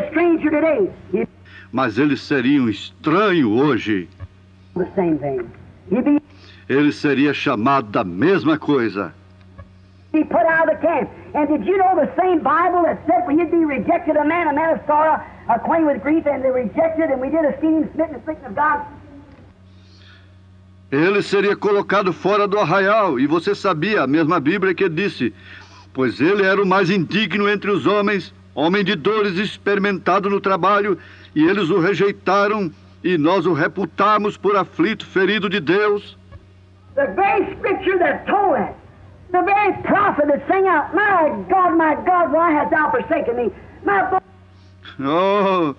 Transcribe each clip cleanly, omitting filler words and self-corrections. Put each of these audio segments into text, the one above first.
a stranger today. He'd Mas eles seriam estranho hoje. do the same thing. He'd be Ele seria chamado da mesma coisa. put out of the camp. And did you know the same Bible that said when you'd be rejected, a man of sorrow, acquainted with grief, and they rejected, and we did esteem him, smitten, and smitten of God? Ele seria colocado fora do arraial. E você sabia, a mesma Bíblia que disse, pois ele era o mais indigno entre os homens, homem de dores, experimentado no trabalho, e eles o rejeitaram, e nós o reputamos por aflito, ferido de Deus. The very scripture that told that. The very prophet that sang out, my God, why hast thou forsaken me? Oh,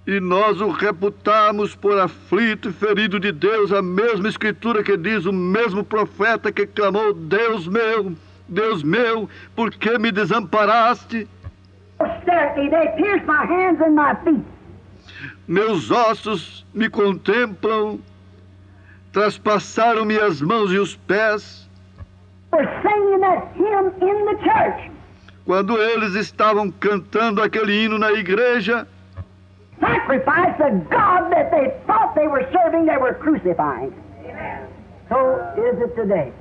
e nós o reputamos por aflito e ferido de Deus, a mesma escritura que diz, o mesmo profeta que clamou, Deus meu, por que me desamparaste? They pierced my hands and my feet. Meus ossos me contemplam, traspassaram-me as mãos e os pés. For singing that hymn in the church. Quando eles estavam cantando aquele hino na igreja, Sacrifice the God that they thought they were serving, they were crucifying. Amen. So is it today.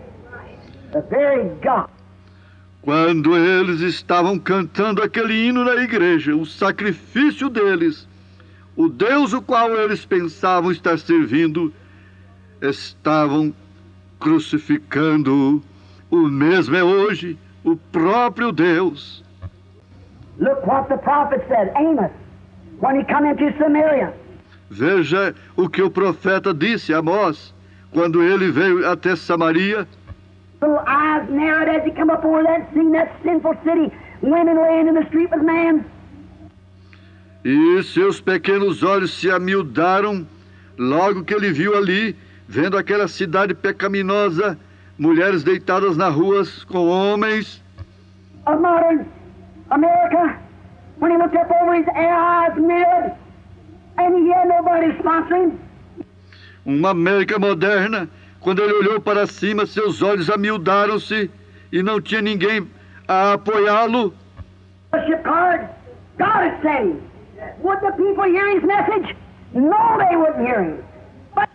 The very God. quando eles estavam cantando aquele hino na igreja, o sacrifício deles, o Deus o qual eles pensavam estar servindo, estavam crucificando-o. O mesmo é hoje, o próprio Deus. Look what the prophet said, Amos, when he come into Samaria. Veja o que o profeta disse a Amós, quando ele veio até Samaria. Little eyes narrowed as he come up over that, seen that sinful city, women laying in the street with men. E seus pequenos olhos se amiudaram logo que ele viu ali, vendo aquela cidade pecaminosa, mulheres deitadas nas ruas com homens. A modern America, when he looked up over his eyes narrowed, and he had nobody sponsoring. Uma América moderna, quando ele olhou para cima, seus olhos amiudaram-se e não tinha ninguém a apoiá-lo. Worship card, God is saying, would the people hear his message? No, they wouldn't hear him. But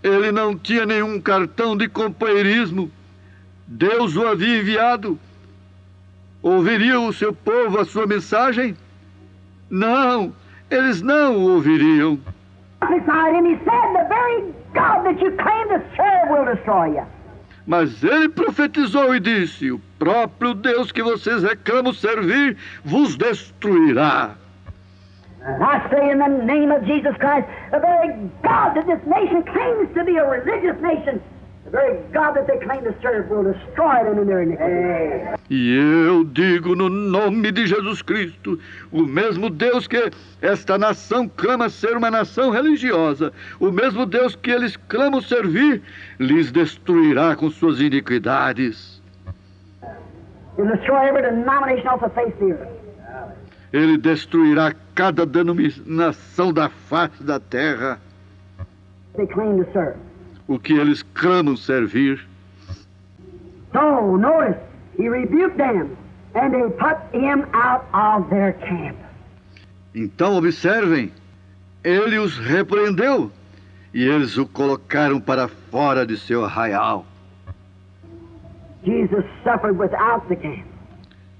Ele não tinha nenhum cartão de companheirismo. Deus o havia enviado. Ouviria o seu povo a sua mensagem? Não, eles não o ouviriam. beside him, he said, the very God that you claim to serve will destroy you. Mas ele profetizou e disse, o próprio Deus que vocês reclamam servir vos destruirá. And I say in the name of Jesus Christ, the very God that this nation claims to be a religious nation, the very God that they claim to serve will destroy them in their iniquity. E eu digo no nome de Jesus Cristo, o mesmo Deus que esta nação clama ser uma nação religiosa, o mesmo Deus que eles clamam servir, lhes destruirá com suas iniquidades. He'll destroy every denomination off the face of the earth. Ele destruirá cada denominação da face da terra, They claim to serve. o que eles clamam servir. So, notice, he rebuked them, and they put him out of their camp. Então observem, ele os repreendeu e eles o colocaram para fora de seu arraial. Jesus suffered without the camp.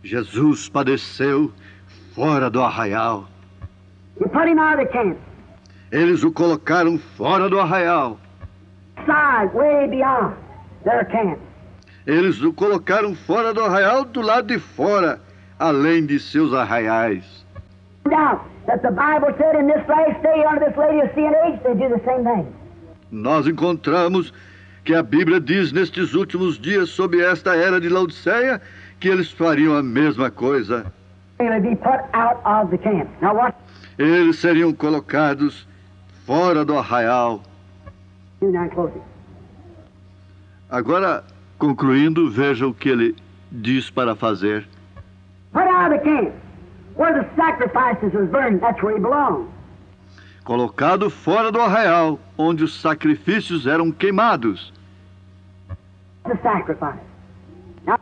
Jesus padeceu fora do arraial. He put him out of the camp, Eles o colocaram fora do arraial. side, way beyond their camp. Eles o colocaram fora do arraial, do lado de fora, além de seus arraiais. Find out that the Bible said in this last day, under this Laodicean age, they do the same thing. Nós encontramos que a Bíblia diz nestes últimos dias, sob esta era de Laodiceia, que eles fariam a mesma coisa. They would be put out of the camp. Now watch. Eles seriam colocados fora do arraial. Now closing. Agora, concluindo, veja o que ele diz para fazer. Put out of the camp, where the sacrifices was burned. That's where he belonged. Colocado fora do arraial, onde os sacrifícios eram queimados. The sacrifice. Now,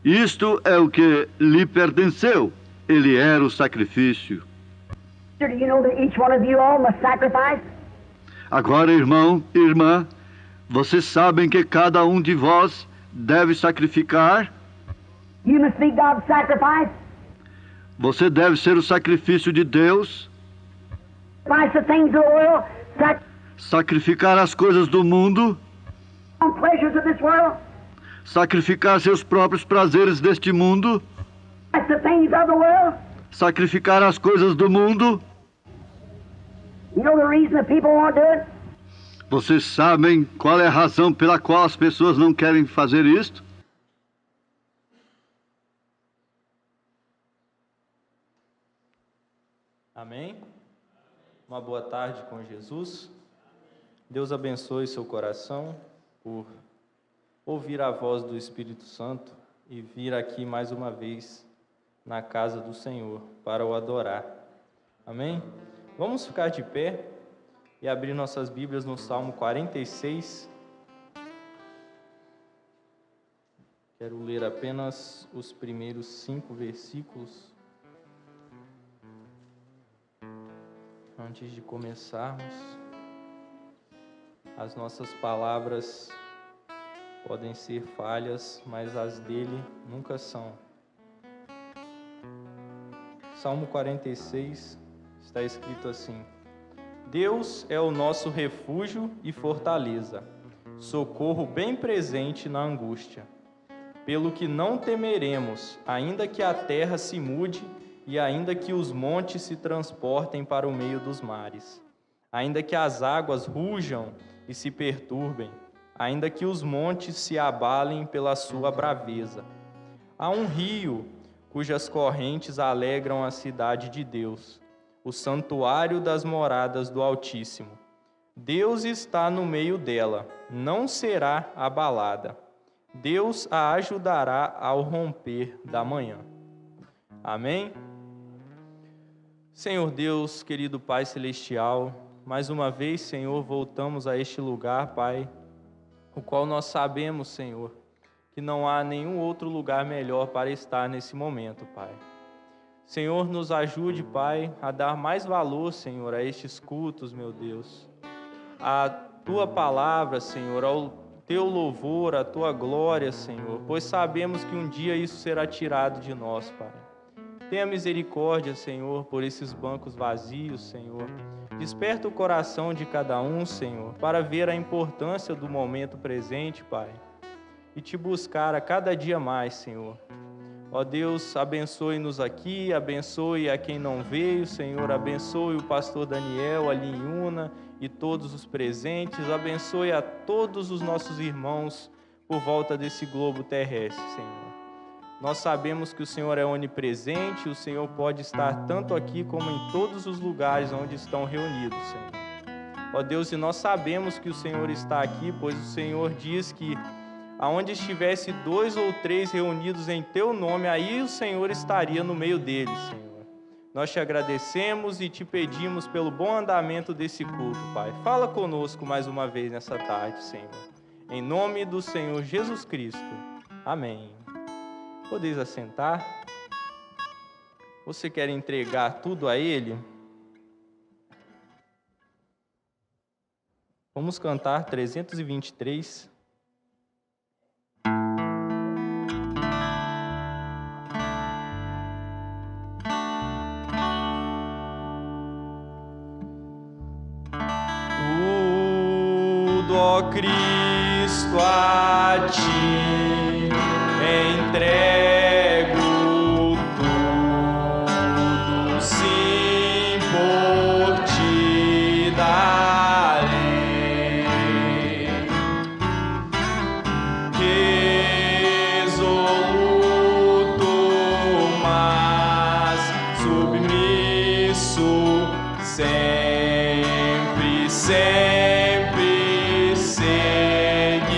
Isto é o que lhe pertenceu. Ele era o sacrifício. Do you know that each one of you all must sacrifice? Agora, irmão, irmã, vocês sabem que cada um de vós deve sacrificar? You must be God's sacrifice. Você deve ser o sacrifício de Deus, Sacrifice the things of the world. sacrificar as coisas do mundo, On pleasures of this world. sacrificar seus próprios prazeres deste mundo, Sacrifice the things of the world. sacrificar as coisas do mundo. You know the reason that people won't do it? Vocês sabem qual é a razão pela qual as pessoas não querem fazer isto? Amém? Uma boa tarde com Jesus. Deus abençoe seu coração por ouvir a voz do Espírito Santo e vir aqui mais uma vez na casa do Senhor para o adorar. Amém? Vamos ficar de pé e abrir nossas Bíblias no Salmo 46. Quero ler apenas os primeiros 5 versículos. Antes de começarmos, as nossas palavras podem ser falhas, mas as dele nunca são. Salmo 46 está escrito assim: Deus é o nosso refúgio e fortaleza, socorro bem presente na angústia. Pelo que não temeremos, ainda que a terra se mude e ainda que os montes se transportem para o meio dos mares, ainda que as águas rujam e se perturbem, ainda que os montes se abalem pela sua braveza. Há um rio cujas correntes alegram a cidade de Deus, o santuário das moradas do Altíssimo. Deus está no meio dela, não será abalada. Deus a ajudará ao romper da manhã. Amém? Senhor Deus, querido Pai Celestial, mais uma vez, Senhor, voltamos a este lugar, Pai, o qual nós sabemos, Senhor, que não há nenhum outro lugar melhor para estar nesse momento, Pai. Senhor, nos ajude, Pai, a dar mais valor, Senhor, a estes cultos, meu Deus, a Tua palavra, Senhor, ao Teu louvor, a Tua glória, Senhor, pois sabemos que um dia isso será tirado de nós, Pai. Tenha misericórdia, Senhor, por esses bancos vazios, Senhor. Desperta o coração de cada um, Senhor, para ver a importância do momento presente, Pai, e Te buscar a cada dia mais, Senhor. Ó Deus, abençoe-nos aqui, abençoe a quem não veio, Senhor, abençoe o pastor Daniel ali em Una e todos os presentes, abençoe a todos os nossos irmãos por volta desse globo terrestre, Senhor. Nós sabemos que o Senhor é onipresente, o Senhor pode estar tanto aqui como em todos os lugares onde estão reunidos, Senhor. Ó Deus, e nós sabemos que o Senhor está aqui, pois o Senhor diz que aonde estivesse 2 ou 3 reunidos em Teu nome, aí o Senhor estaria no meio deles, Senhor. Nós Te agradecemos e Te pedimos pelo bom andamento desse culto, Pai. Fala conosco mais uma vez nessa tarde, Senhor. Em nome do Senhor Jesus Cristo. Amém. Podeis assentar. Você quer entregar tudo a Ele? Vamos cantar 323. Tudo, ó Cristo, a Ti entrego tudo, sim, por Ti darei. Resoluto, mas submisso, sempre, sempre seguirei.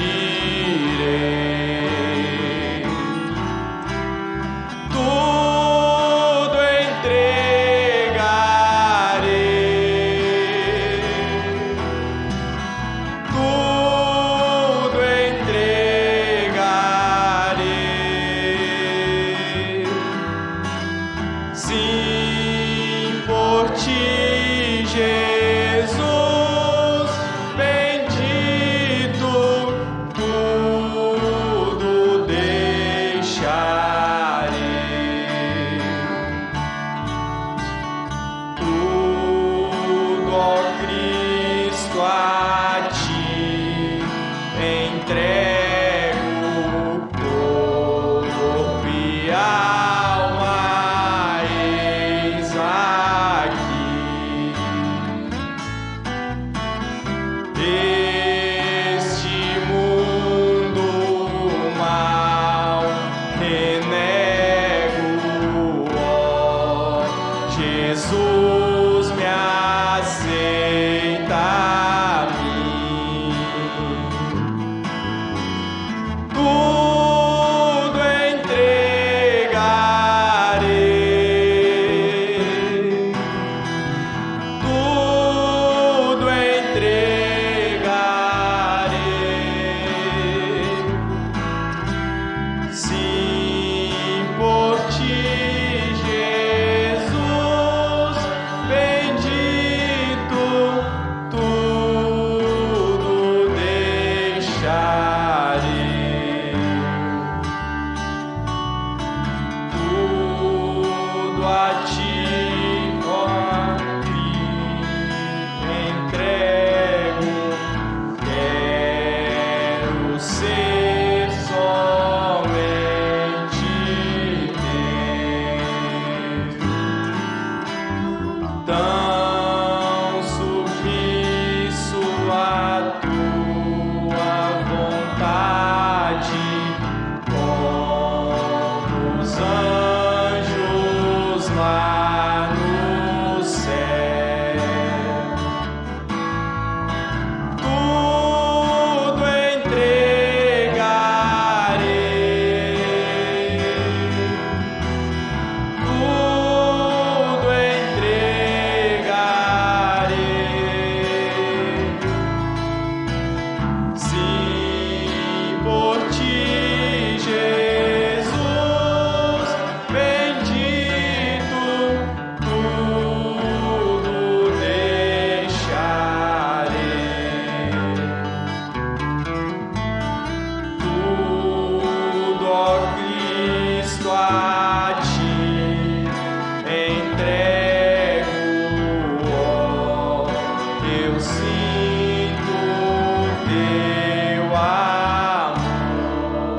ser somente Deus, tão submisso à tua vontade, como os anjos lá no céu. Tudo entregarei, tudo entregarei. Sim, por ti, Jesus, bendito, tudo deixarei. Tudo, ó Cristo, a ti entrego, ó, eu sinto teu amor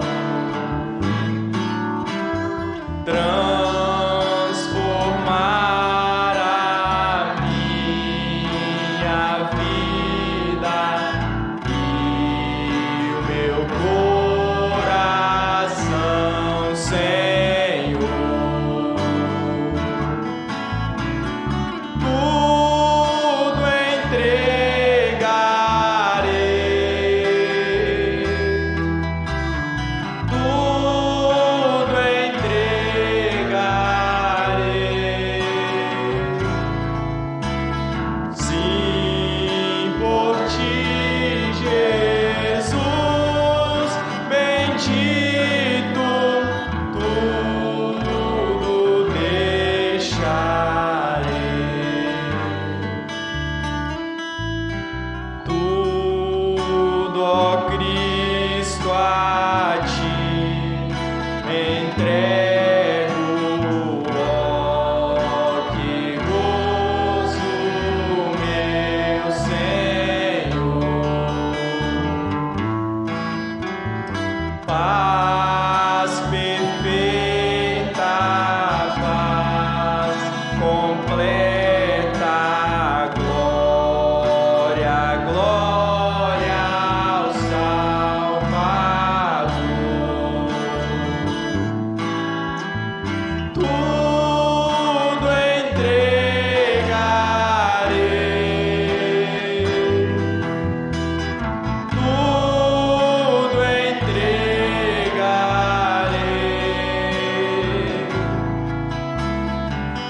transformar a minha vida e o meu coração, Senhor. Tudo entregarei, tudo entregarei. Sim, por ti, Jesus, bendito, tudo deixarei. Tudo, ó Cristo, a ti entrego, ó, que gozo, meu Senhor. Paz perfeita, paz completa, glória, glória ao Salvador. Tudo entregarei, tudo entregarei.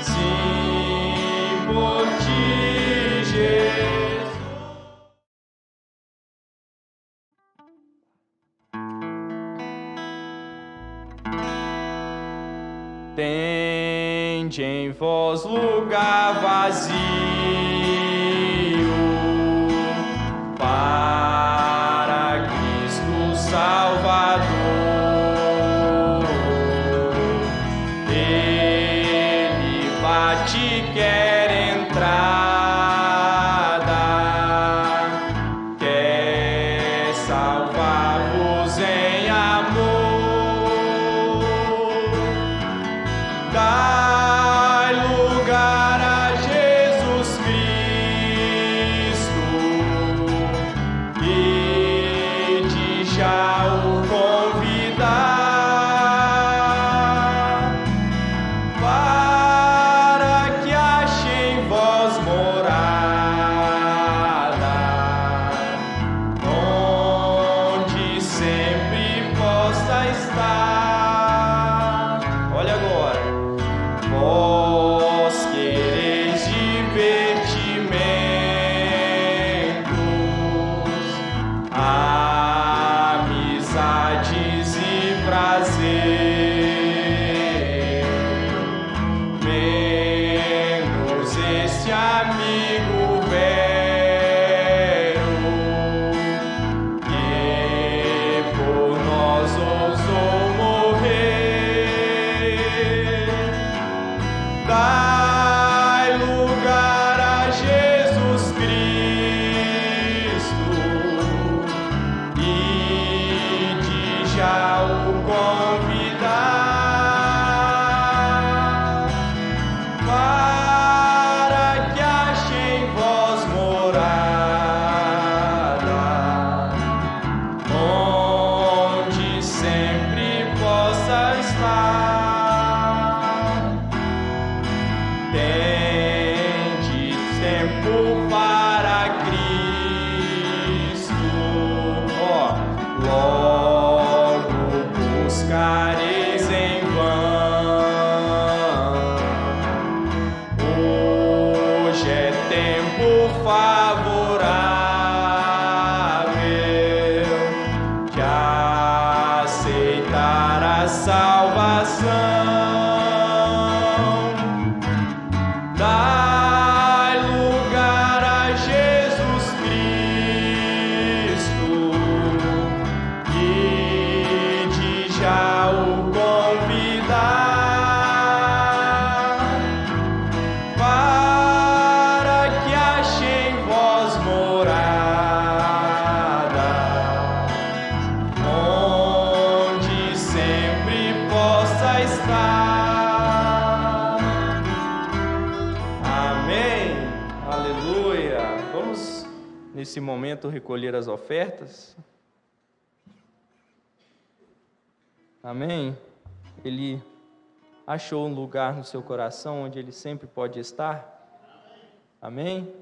Sim, por ti, Jesus. Tende em vós lugar vazio para Cristo Salvador. Ele bate, quer entrada, quer salvar-vos em amor. Dai lugar a Jesus Cristo e de já o convidar para que ache em vós morada, onde sempre possa estar. Olha agora. Vós quereis divertimentos, amizades e prazer, menos este amigo vero que por nós ousou da salvação. Dai lugar a Jesus Cristo e de já o convidar para que ache em vós morada, onde sempre possa estar. Amém. Aleluia. Vamos nesse momento recolher as ofertas. Amém. Ele achou um lugar no seu coração onde ele sempre pode estar. Amém.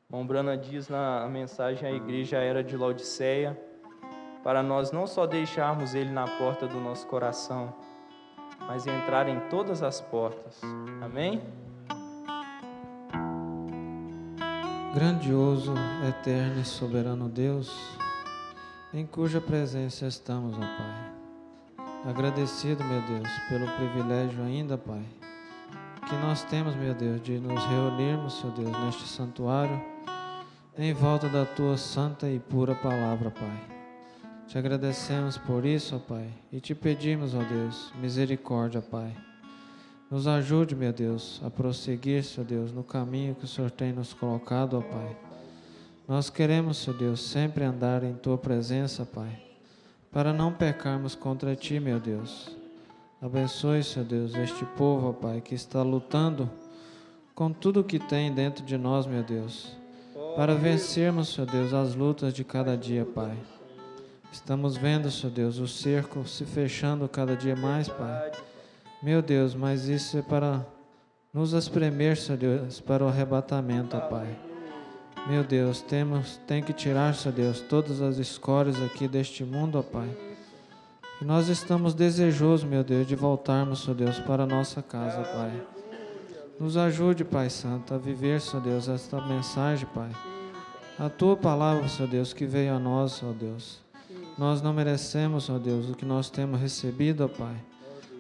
Irmão Branham diz na mensagem à igreja era de Laodiceia, para nós não só deixarmos ele na porta do nosso coração, mas entrar em todas as portas. Amém. Grandioso, eterno e soberano Deus, em cuja presença estamos, ó Pai. Agradecido, meu Deus, pelo privilégio ainda, Pai, que nós temos, meu Deus, de nos reunirmos, Senhor Deus, neste santuário, em volta da Tua santa e pura palavra, Pai. Te agradecemos por isso, ó Pai, e te pedimos, ó Deus, misericórdia, Pai. Nos ajude, meu Deus, a prosseguir, Senhor Deus, no caminho que o Senhor tem nos colocado, ó Pai. Nós queremos, Senhor Deus, sempre andar em Tua presença, Pai, para não pecarmos contra Ti, meu Deus. Abençoe, Senhor Deus, este povo, ó Pai, que está lutando com tudo o que tem dentro de nós, meu Deus, para vencermos, Senhor Deus, as lutas de cada dia, Pai. Estamos vendo, Senhor Deus, o cerco se fechando cada dia mais, Pai. Meu Deus, mas isso é para nos espremer, Senhor Deus, para o arrebatamento, ó Pai. Meu Deus, tem que tirar, Senhor Deus, todas as escórias aqui deste mundo, ó Pai. E nós estamos desejosos, meu Deus, de voltarmos, Senhor Deus, para a nossa casa, Pai. Nos ajude, Pai Santo, a viver, Senhor Deus, esta mensagem, Pai. A Tua palavra, Senhor Deus, que veio a nós, Senhor Deus. Nós não merecemos, Senhor Deus, o que nós temos recebido, ó Pai.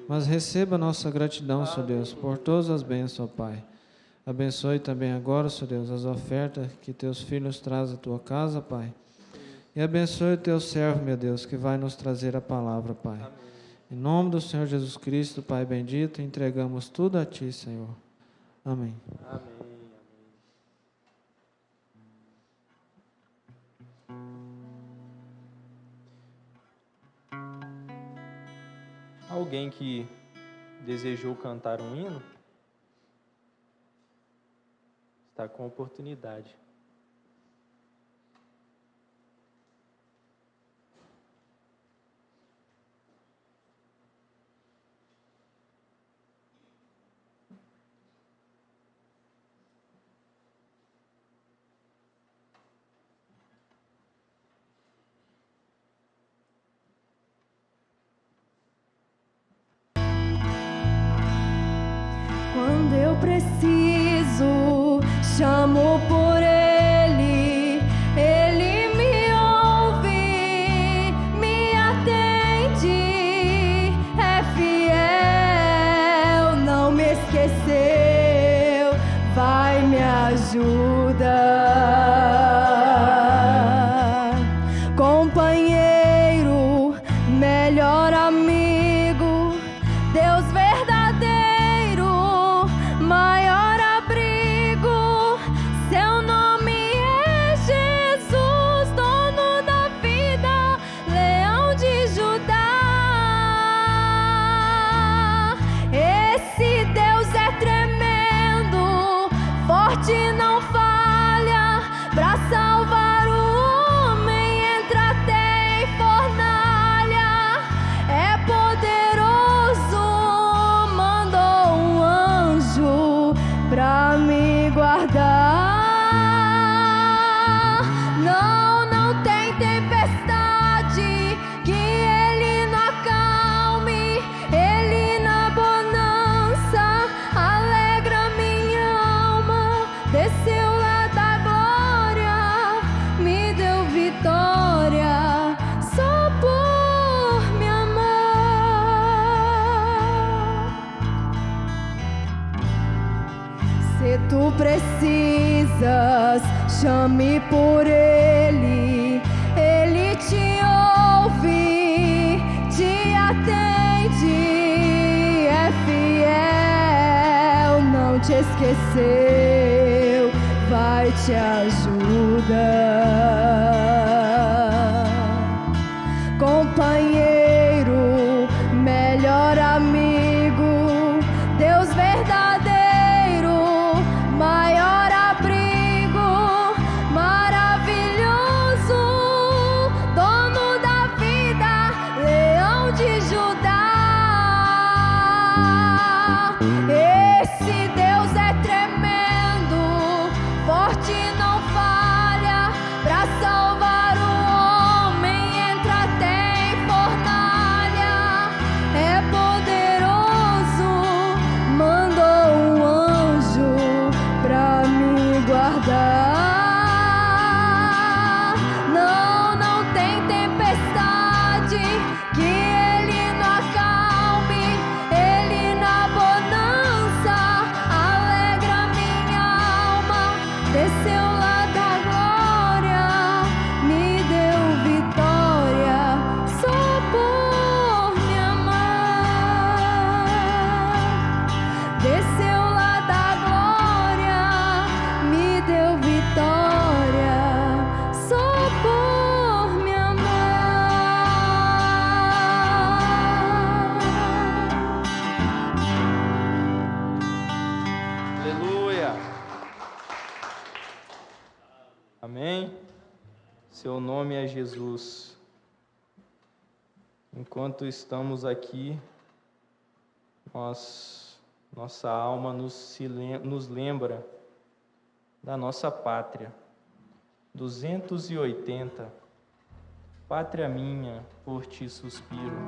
Mas receba a nossa gratidão, Senhor Deus, por todas as bênçãos, ó Pai. Abençoe também agora, Senhor Deus, as ofertas que Teus filhos trazem à Tua casa, Pai. E abençoe o Teu servo, meu Deus, que vai nos trazer a palavra, Pai. Amém. Em nome do Senhor Jesus Cristo, Pai bendito, entregamos tudo a Ti, Senhor. Amém. Amém. Alguém que desejou cantar um hino? Está com oportunidade. Quando eu preciso, chamo por Ele, Ele me ouve, me atende, é fiel, não me esqueceu, vai me ajudar. Companheiro, melhor amigo, Deus verdadeiro, maior abrigo, seu precisas, chame por Ele, Ele te ouve, te atende, é fiel, não te esqueceu, vai te ajudar. Companheiro, melhor amigo, Deus verdadeiro, maior abrigo, maravilhoso, dono da vida, leão de Judá. Esse Deus é tremendo, forte não falha, pra salvar o homem entra até em fornalha. É poderoso, mandou um anjo pra me guardar. Não tem tempestade que Ele não acalme, Ele na bonança alegra minha alma. Desceu lá da glória, me deu vitória, só por me amar. Desceu lá da glória, me deu vitória, só por me amar. Aleluia. Amém. Seu nome é Jesus. Enquanto estamos aqui, nossa alma nos lembra da nossa pátria. 280. Pátria minha, por ti suspiro.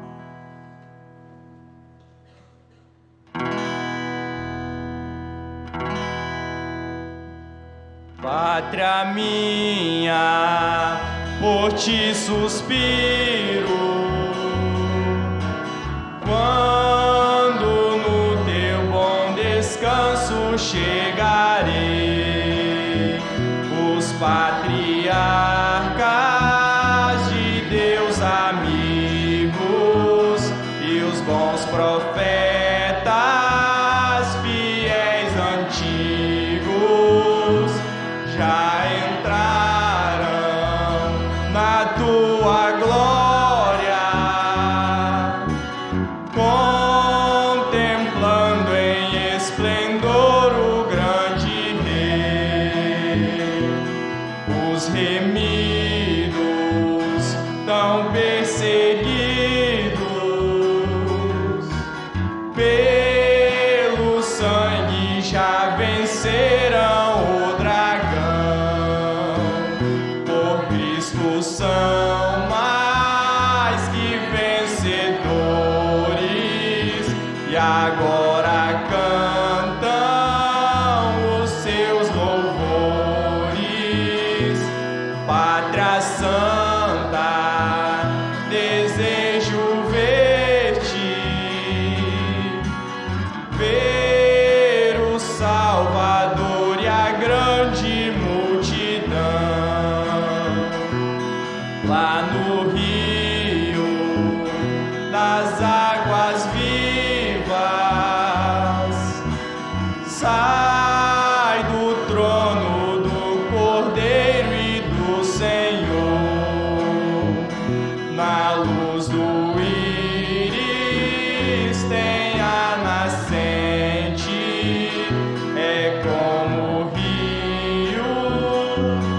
Pátria minha, por ti suspiro. Quando no teu bom descanso chegarei, os patriarcas de Deus amigos e os bons profetas fiéis antigos já entraram na tua glória, contemplando em esplendor o grande Rei. Os remidos, tão perseguidos, pelo sangue já vencerão o dragão. Por Cristo são mais que vencedores, e agora cantam os seus louvores. Pátria Santa, desejo ver-te, ver o Salvador e a grande multidão. Lá no rio das águas vivas, sai do trono do Cordeiro e do Senhor. Na luz do íris tem a nascente, é como o rio,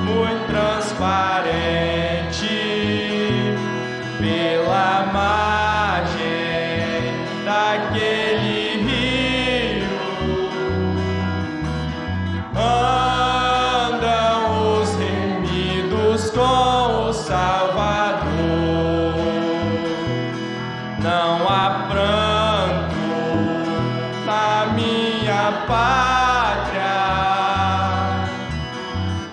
muito transparente, pela margem daquele rio andam os remidos com o Salvador. Não há pranto na minha pátria,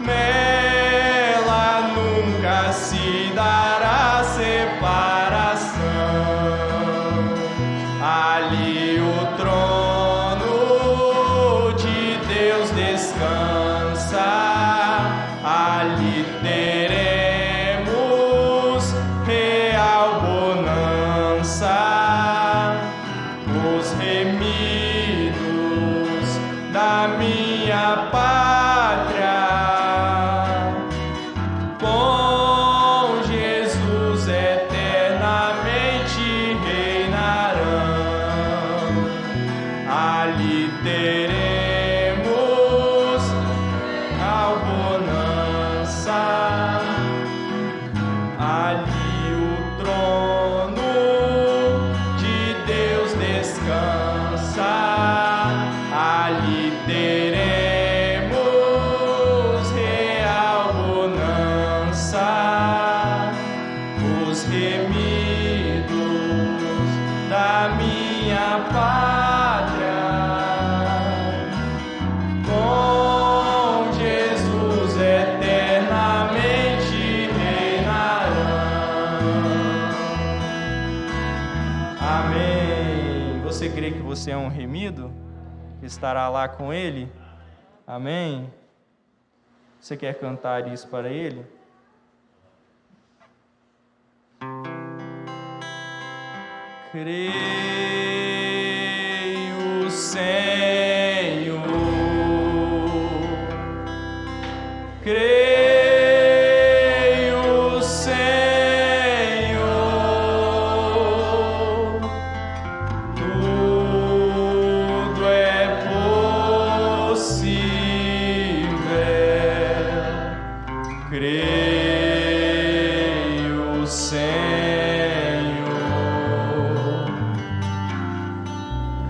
nela nunca se dará separação. real bonança, os remidos da minha pátria. Com Jesus eternamente reinarão. Ali teremos real bonança. Ali o trono de Deus descansa. Ali teremos real bonança. Os remidos da minha pátria. Com Jesus eternamente Amém. Você crê que você é um remido? Que estará lá com Ele? Amém? Você quer cantar isso para Ele? Creio, Senhor. Creio, Senhor. Tudo é possível. Creio, Senhor.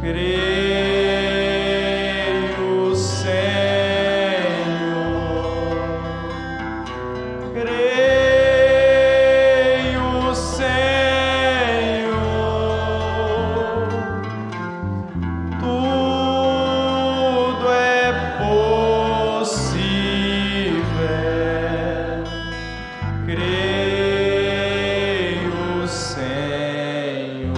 Creio, Senhor. Creio, Senhor. Tudo é possível. Creio, Senhor.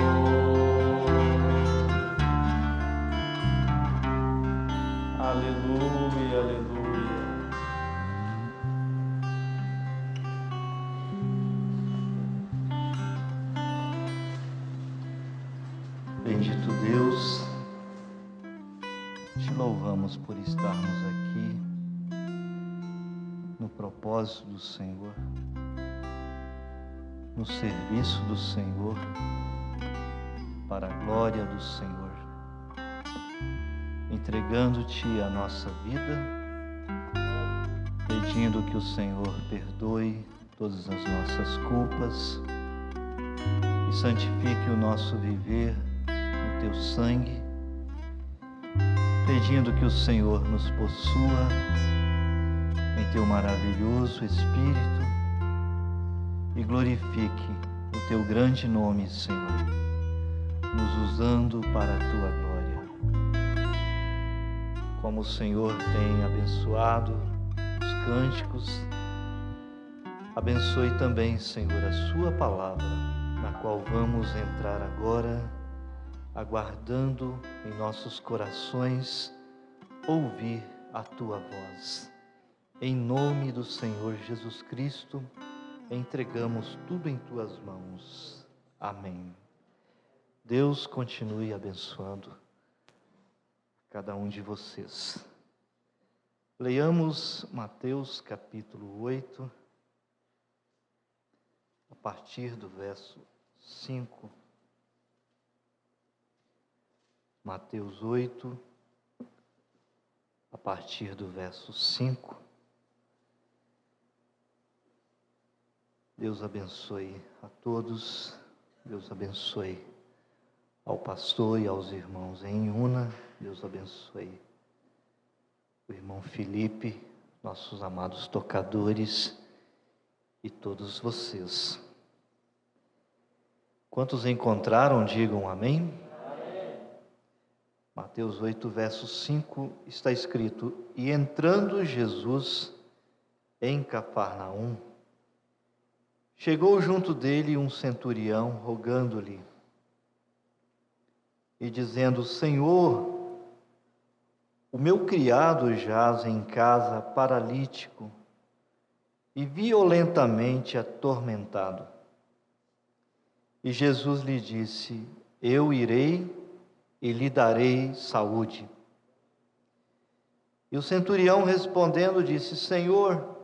Aleluia, aleluia. Bendito Deus, te louvamos por estarmos aqui no propósito do Senhor, no serviço do Senhor, para a glória do Senhor, entregando-te a nossa vida, pedindo que o Senhor perdoe todas as nossas culpas e santifique o nosso viver no teu sangue, pedindo que o Senhor nos possua em teu maravilhoso Espírito e glorifique o teu grande nome, Senhor, nos usando para a tua glória. Como o Senhor tem abençoado os cânticos, abençoe também, Senhor, a sua palavra, na qual vamos entrar agora, aguardando em nossos corações ouvir a tua voz. Em nome do Senhor Jesus Cristo, entregamos tudo em tuas mãos. Amém. Deus continue abençoando cada um de vocês. Leiamos Mateus capítulo 8, a partir do verso 5. Mateus 8, a partir do verso 5. Deus abençoe a todos, Deus abençoe ao pastor e aos irmãos em Una, Deus abençoe o irmão Felipe, nossos amados tocadores e todos vocês. Quantos encontraram, digam amém. Mateus 8, verso 5, está escrito: E entrando Jesus em Cafarnaum, chegou junto dele um centurião, rogando-lhe, e dizendo: Senhor, o meu criado jaz em casa paralítico e violentamente atormentado. E Jesus lhe disse: eu irei e lhe darei saúde. E o centurião respondendo disse: Senhor,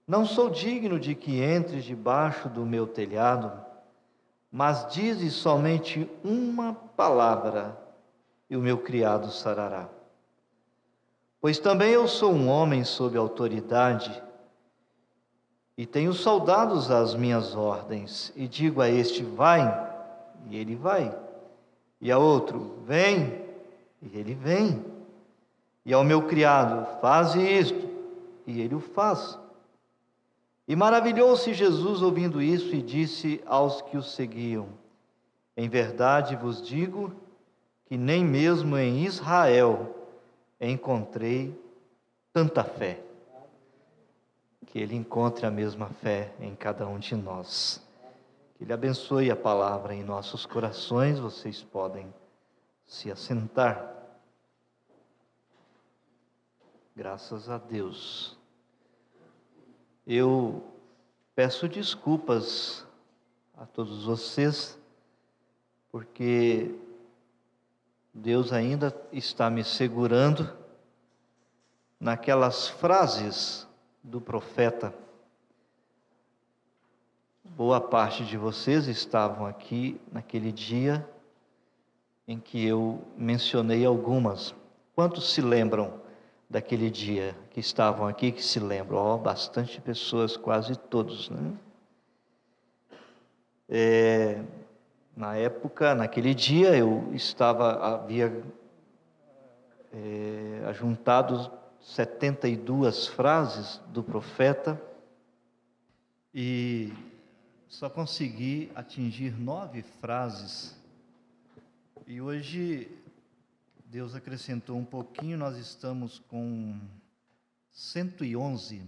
não sou digno de que entres debaixo do meu telhado, mas dize somente uma palavra e o meu criado sarará. Pois também eu sou um homem sob autoridade e tenho soldados às minhas ordens, e digo a este: vai, e ele vai, e a outro: vem, e ele vem, e ao meu criado: faze isto, e ele o faz. E maravilhou-se Jesus ouvindo isso e disse aos que o seguiam: em verdade vos digo que nem mesmo em Israel encontrei tanta fé. Que Ele encontre a mesma fé em cada um de nós. Que Ele abençoe a palavra em nossos corações. Vocês podem se assentar. Graças a Deus. Eu peço desculpas a todos vocês, porque Deus ainda está me segurando naquelas frases do profeta. Boa parte de vocês estavam aqui naquele dia em que eu mencionei algumas. Quantos se lembram daquele dia que estavam aqui, que se lembram? Bastante pessoas, quase todos, né? Na época, naquele dia, havia ajuntado 72 frases do profeta e só consegui atingir 9 frases. E hoje Deus acrescentou um pouquinho, nós estamos com 111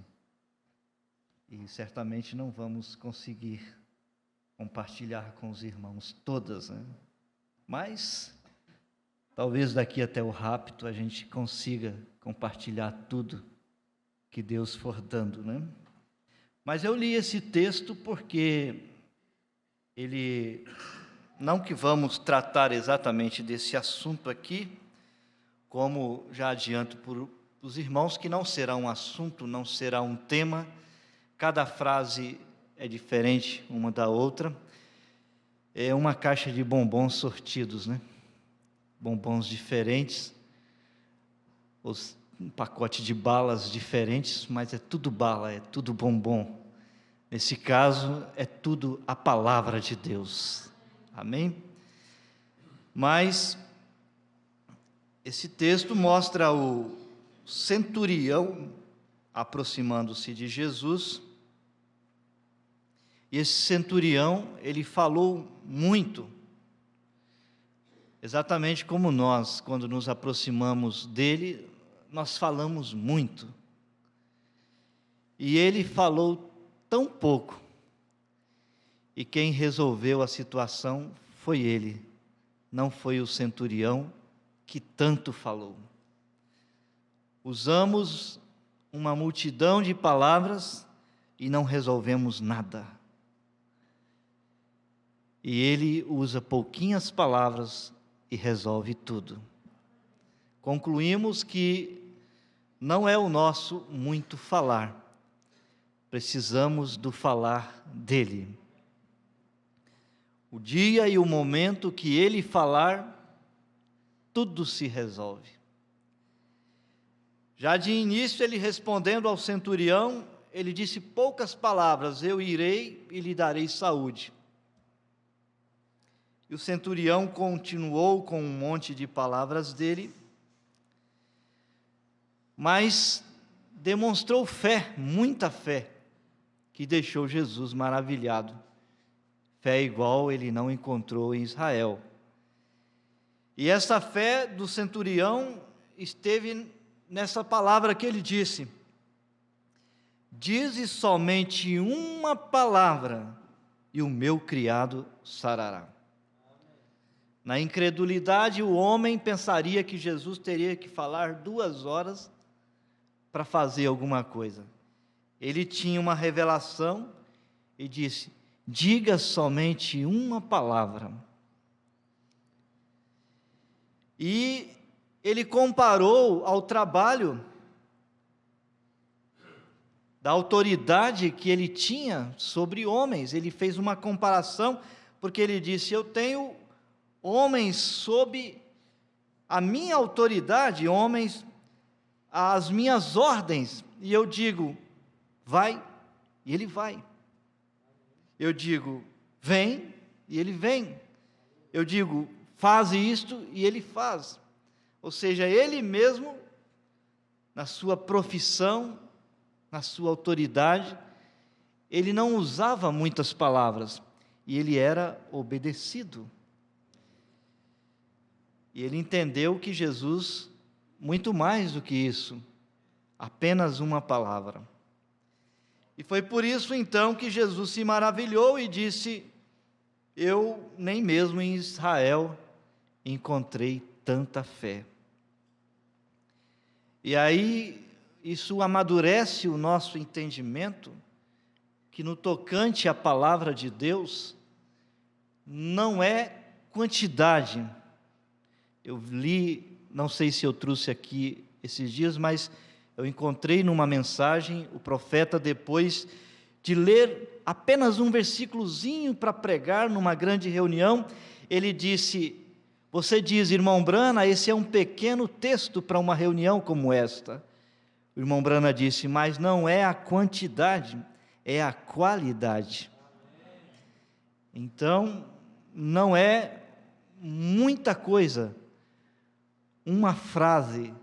e certamente não vamos conseguir compartilhar com os irmãos todas, né? Mas talvez daqui até o rapto a gente consiga compartilhar tudo que Deus for dando, né? Mas eu li esse texto porque não que vamos tratar exatamente desse assunto aqui, como já adianto para os irmãos que não será um assunto, não será um tema, cada frase é diferente uma da outra, é uma caixa de bombons sortidos, né? Bombons diferentes, um pacote de balas diferentes, mas é tudo bala, é tudo bombom. Nesse caso, é tudo a palavra de Deus. Amém? Mas esse texto mostra o centurião aproximando-se de Jesus. E esse centurião, ele falou muito, exatamente como nós, quando nos aproximamos dele, nós falamos muito. E ele falou tão pouco, e quem resolveu a situação foi ele, não foi o centurião que tanto falou. Usamos uma multidão de palavras e não resolvemos nada. E ele usa pouquinhas palavras e resolve tudo. Concluímos que não é o nosso muito falar, precisamos do falar dele. O dia e o momento que ele falar, tudo se resolve. Já de início, ele respondendo ao centurião, ele disse poucas palavras: eu irei e lhe darei saúde. E o centurião continuou com um monte de palavras dele, mas demonstrou fé, muita fé, que deixou Jesus maravilhado. Fé igual ele não encontrou em Israel. E essa fé do centurião esteve nessa palavra que ele disse: dize somente uma palavra e o meu criado sarará. Na incredulidade, o homem pensaria que Jesus teria que falar 2 horas para fazer alguma coisa. Ele tinha uma revelação e disse: diga somente uma palavra. E ele comparou ao trabalho da autoridade que ele tinha sobre homens. Ele fez uma comparação, porque ele disse: eu tenho homens sob a minha autoridade, homens às minhas ordens, e eu digo, vai, e ele vai. Eu digo, vem, e ele vem. Eu digo, faz isto, e ele faz. Ou seja, ele mesmo, na sua profissão, na sua autoridade, ele não usava muitas palavras, e ele era obedecido. E ele entendeu que Jesus, muito mais do que isso, apenas uma palavra. E foi por isso então que Jesus se maravilhou e disse: eu nem mesmo em Israel encontrei tanta fé. E aí isso amadurece o nosso entendimento, que no tocante à palavra de Deus, não é quantidade. Eu li, não sei se eu trouxe aqui esses dias, mas eu encontrei numa mensagem, o profeta, depois de ler apenas um versículozinho para pregar numa grande reunião, ele disse: você diz, irmão Brana, esse é um pequeno texto para uma reunião como esta. O irmão Brana disse: mas não é a quantidade, é a qualidade. Então, não é muita coisa. Uma frase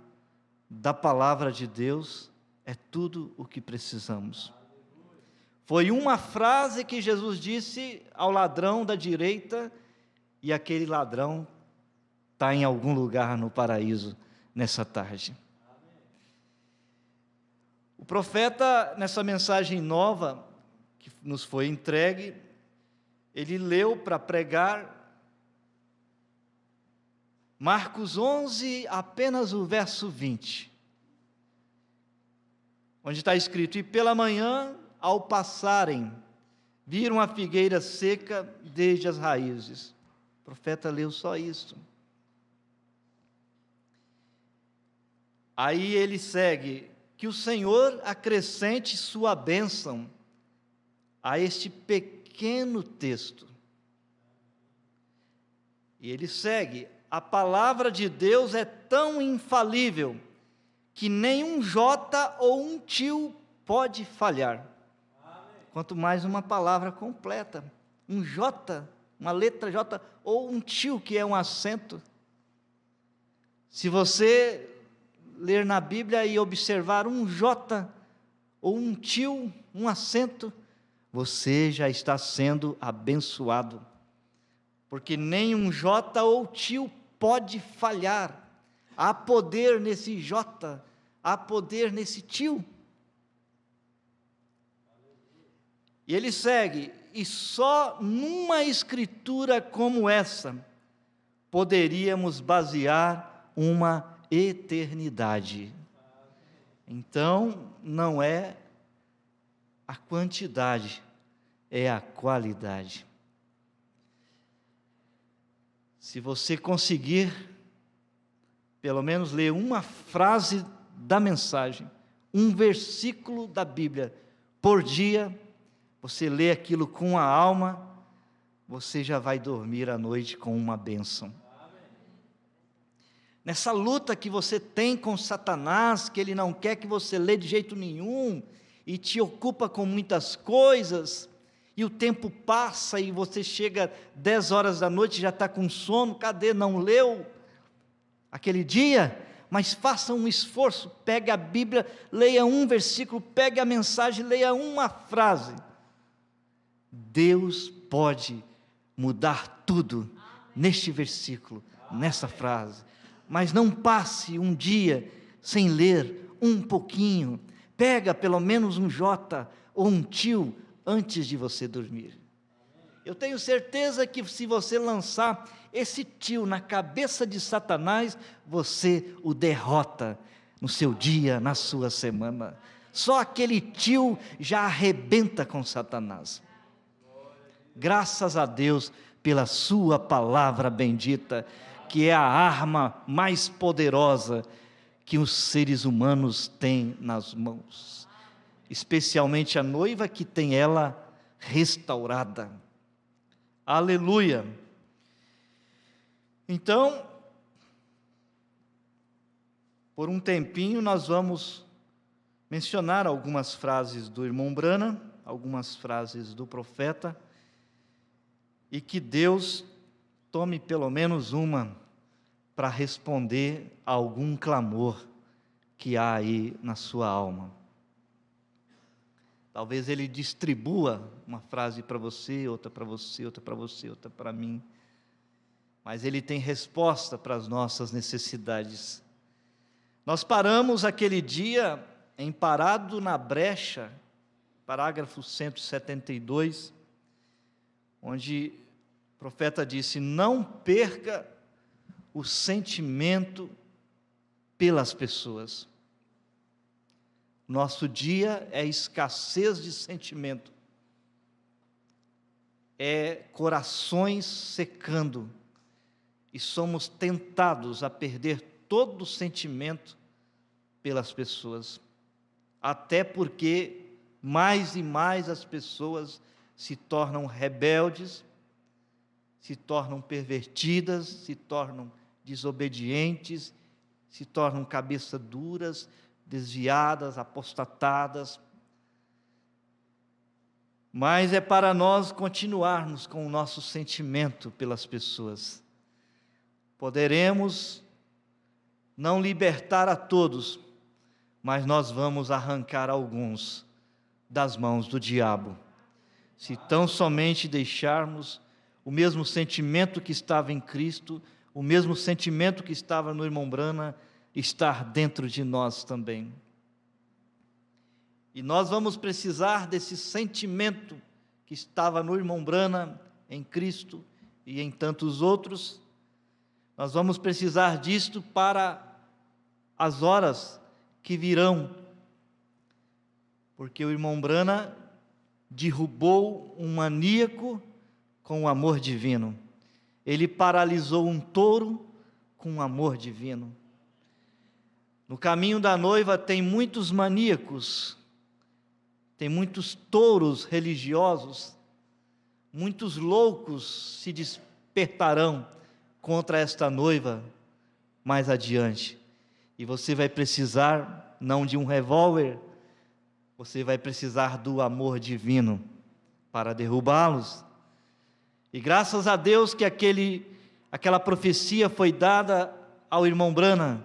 da palavra de Deus é tudo o que precisamos. Foi uma frase que Jesus disse ao ladrão da direita, e aquele ladrão está em algum lugar no paraíso nessa tarde. O profeta, nessa mensagem nova que nos foi entregue, ele leu para pregar Marcos 11, apenas o verso 20, onde está escrito: e pela manhã, ao passarem, viram a figueira seca desde as raízes. O profeta leu só isso. Aí ele segue: que o Senhor acrescente sua bênção a este pequeno texto. E ele segue: a palavra de Deus é tão infalível que nenhum J ou um tio pode falhar. Quanto mais uma palavra completa, um J, uma letra J, ou um tio, que é um acento. Se você ler na Bíblia e observar um J ou um tio, um acento, você já está sendo abençoado, porque nem um J ou tio pode falhar. Há poder nesse J, há poder nesse tio. E ele segue: e só numa escritura como essa poderíamos basear uma eternidade. Então, não é a quantidade, é a qualidade. Se você conseguir, pelo menos, ler uma frase da mensagem, um versículo da Bíblia por dia, você lê aquilo com a alma, você já vai dormir à noite com uma bênção. Nessa luta que você tem com Satanás, que ele não quer que você lê de jeito nenhum, e te ocupa com muitas coisas, e o tempo passa, e você chega 10 horas da noite, já está com sono. Cadê? Não leu aquele dia? Mas faça um esforço, pegue a Bíblia, leia um versículo, pegue a mensagem, leia uma frase. Deus pode mudar tudo neste versículo, nessa frase. Mas não passe um dia sem ler um pouquinho. Pega pelo menos um J ou um tio antes de você dormir. Eu tenho certeza que se você lançar esse tio na cabeça de Satanás, você o derrota no seu dia, na sua semana. Só aquele tio já arrebenta com Satanás. Graças a Deus pela sua palavra bendita, que é a arma mais poderosa que os seres humanos têm nas mãos, especialmente a noiva que tem ela restaurada. Aleluia! Então, por um tempinho nós vamos mencionar algumas frases do irmão Branham, algumas frases do profeta, e que Deus tome pelo menos uma para responder a algum clamor que há aí na sua alma. Talvez Ele distribua uma frase para você, outra para você, outra para você, outra para mim, mas Ele tem resposta para as nossas necessidades. Nós paramos aquele dia em Parado na Brecha, parágrafo 172, onde o profeta disse: não perca o sentimento pelas pessoas. Nosso dia é escassez de sentimento, é corações secando, e somos tentados a perder todo o sentimento pelas pessoas, até porque mais e mais as pessoas se tornam rebeldes, se tornam pervertidas, se tornam desobedientes, se tornam cabeça duras, desviadas, apostatadas. Mas é para nós continuarmos com o nosso sentimento pelas pessoas. Poderemos não libertar a todos, mas nós vamos arrancar alguns das mãos do diabo, se tão somente deixarmos o mesmo sentimento que estava em Cristo, o mesmo sentimento que estava no irmão Branham, estar dentro de nós também. E nós vamos precisar desse sentimento que estava no irmão Branham, em Cristo e em tantos outros. Nós vamos precisar disto para as horas que virão, porque o irmão Branham derrubou um maníaco com o amor divino. Ele paralisou um touro com o amor divino. No caminho da noiva tem muitos maníacos, tem muitos touros religiosos, muitos loucos se despertarão contra esta noiva mais adiante. E você vai precisar não de um revólver, você vai precisar do amor divino para derrubá-los. E graças a Deus que aquela profecia foi dada ao irmão Branham.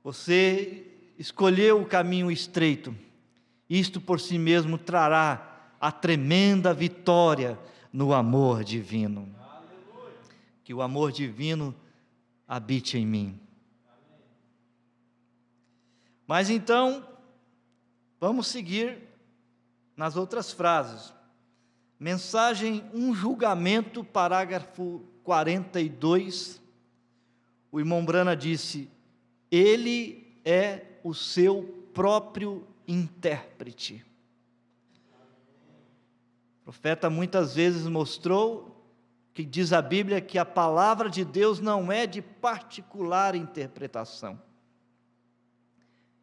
Você escolheu o caminho estreito. Isto por si mesmo trará a tremenda vitória no amor divino. Aleluia. Que o amor divino habite em mim. Mas então, vamos seguir nas outras frases. Mensagem, um julgamento, parágrafo 42. O irmão Branham disse: Ele é o seu próprio intérprete. O profeta muitas vezes mostrou que diz a Bíblia que a palavra de Deus não é de particular interpretação.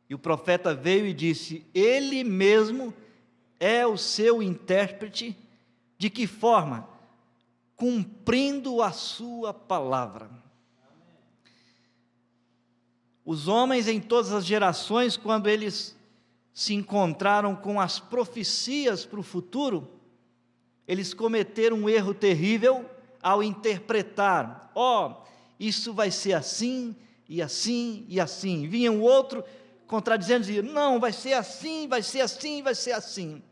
E o profeta veio e disse: Ele mesmo é o seu intérprete. De que forma? Cumprindo a sua palavra. Os homens em todas as gerações, quando eles se encontraram com as profecias para o futuro, eles cometeram um erro terrível ao interpretar: isso vai ser assim, e assim, e assim. Vinha um outro contradizendo, dizia: não, vai ser assim, vai ser assim, vai ser assim.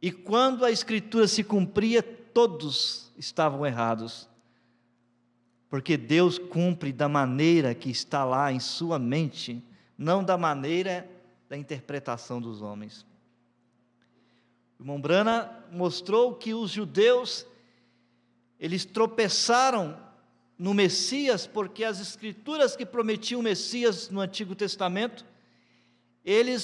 E quando a Escritura se cumpria, todos estavam errados, porque Deus cumpre da maneira que está lá em sua mente, não da maneira da interpretação dos homens. O irmão Branham mostrou que os judeus, eles tropeçaram no Messias, porque as Escrituras que prometiam o Messias no Antigo Testamento,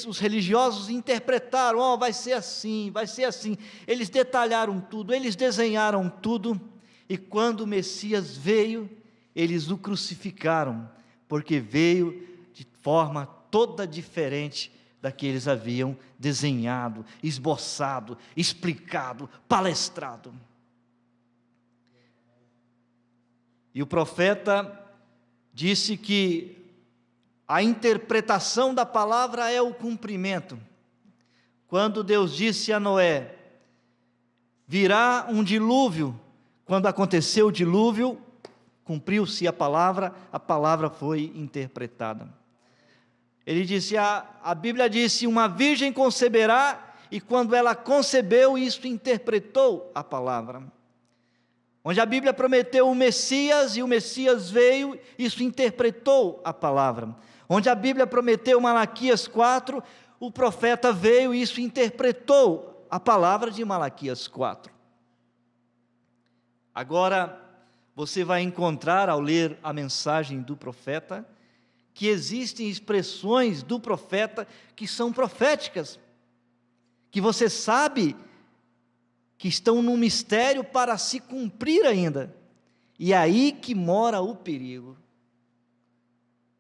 os religiosos interpretaram, vai ser assim, vai ser assim. Eles detalharam tudo, eles desenharam tudo, e quando o Messias veio, eles o crucificaram, porque veio de forma toda diferente da que eles haviam desenhado, esboçado, explicado, palestrado. E o profeta disse que a interpretação da palavra é o cumprimento. Quando Deus disse a Noé, virá um dilúvio, quando aconteceu o dilúvio, cumpriu-se a palavra foi interpretada. Ele disse, a Bíblia disse, uma virgem conceberá, e quando ela concebeu, isso interpretou a palavra. Onde a Bíblia prometeu o Messias, e o Messias veio, isso interpretou a palavra. Onde a Bíblia prometeu Malaquias 4, o profeta veio, e isso interpretou a palavra de Malaquias 4. Agora, você vai encontrar, ao ler a mensagem do profeta, que existem expressões do profeta que são proféticas, que você sabe que estão no mistério para se cumprir ainda, e é aí que mora o perigo,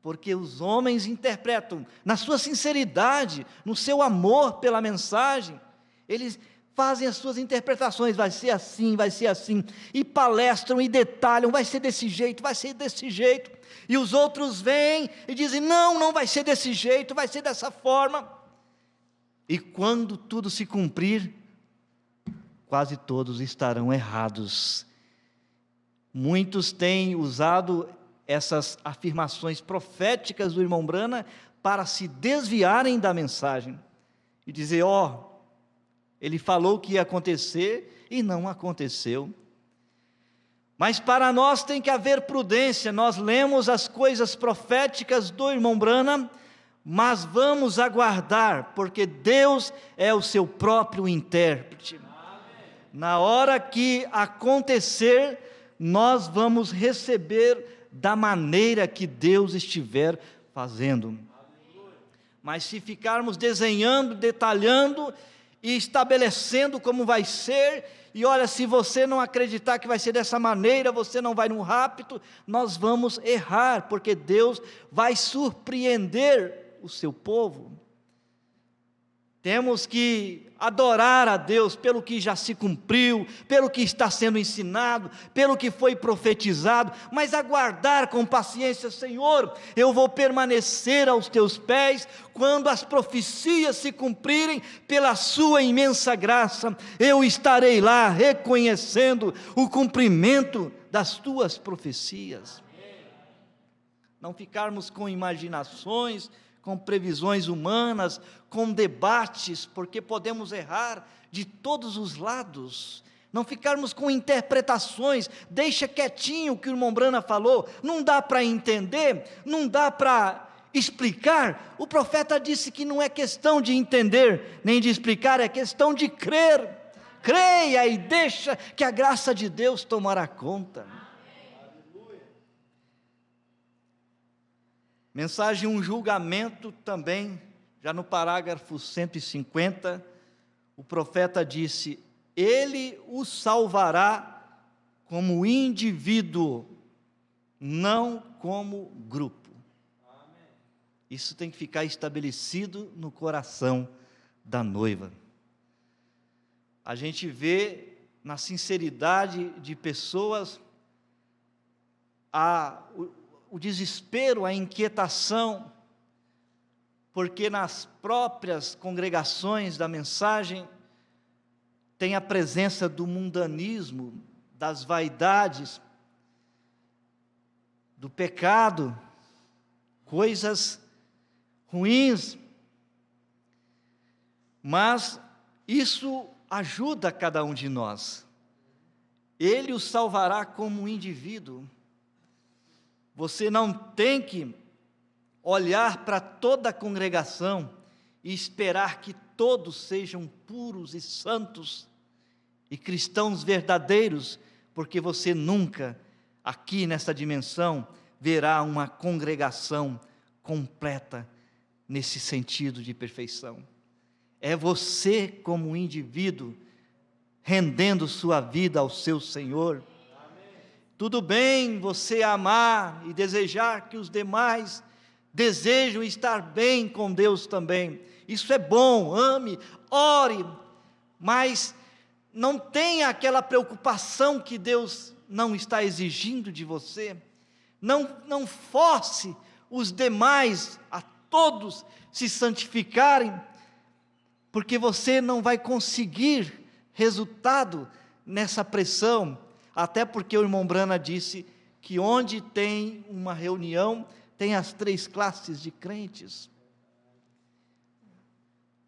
porque os homens interpretam, na sua sinceridade, no seu amor pela mensagem, eles fazem as suas interpretações, vai ser assim, e palestram e detalham, vai ser desse jeito, e os outros vêm e dizem, não vai ser desse jeito, vai ser dessa forma, e quando tudo se cumprir, quase todos estarão errados. Muitos têm usado essas afirmações proféticas do irmão Brana para se desviarem da mensagem, e dizer, ele falou que ia acontecer e não aconteceu. Mas para nós tem que haver prudência. Nós lemos as coisas proféticas do irmão Brana, mas vamos aguardar, porque Deus é o seu próprio intérprete. Na hora que acontecer, nós vamos receber da maneira que Deus estiver fazendo. Mas se ficarmos desenhando, detalhando e estabelecendo como vai ser, e olha, se você não acreditar que vai ser dessa maneira, você não vai no rapto, nós vamos errar, porque Deus vai surpreender o seu povo. Temos que adorar a Deus pelo que já se cumpriu, pelo que está sendo ensinado, pelo que foi profetizado, mas aguardar com paciência, Senhor, eu vou permanecer aos teus pés, quando as profecias se cumprirem, pela sua imensa graça, eu estarei lá reconhecendo o cumprimento das tuas profecias. Não ficarmos com imaginações, com previsões humanas, com debates, porque podemos errar de todos os lados. Não ficarmos com interpretações, deixa quietinho o que o irmão Brana falou, não dá para entender, não dá para explicar. O profeta disse que não é questão de entender, nem de explicar, é questão de crer. Creia e deixa que a graça de Deus tomará conta. Mensagem um julgamento também, já no parágrafo 150, o profeta disse, ele o salvará como indivíduo, não como grupo. Isso tem que ficar estabelecido no coração da noiva. A gente vê na sinceridade de pessoas o desespero, a inquietação, porque nas próprias congregações da mensagem tem a presença do mundanismo, das vaidades, do pecado, coisas ruins, mas isso ajuda cada um de nós. Ele o salvará como um indivíduo. Você não tem que olhar para toda a congregação e esperar que todos sejam puros e santos e cristãos verdadeiros, porque você nunca, aqui nessa dimensão, verá uma congregação completa, nesse sentido de perfeição. É você como indivíduo rendendo sua vida ao seu Senhor. Tudo bem você amar e desejar que os demais desejam estar bem com Deus também. Isso é bom, ame, ore, mas não tenha aquela preocupação que Deus não está exigindo de você. Não force os demais, a todos, se santificarem, porque você não vai conseguir resultado nessa pressão, até porque o irmão Brana disse que onde tem uma reunião, tem as 3 classes de crentes.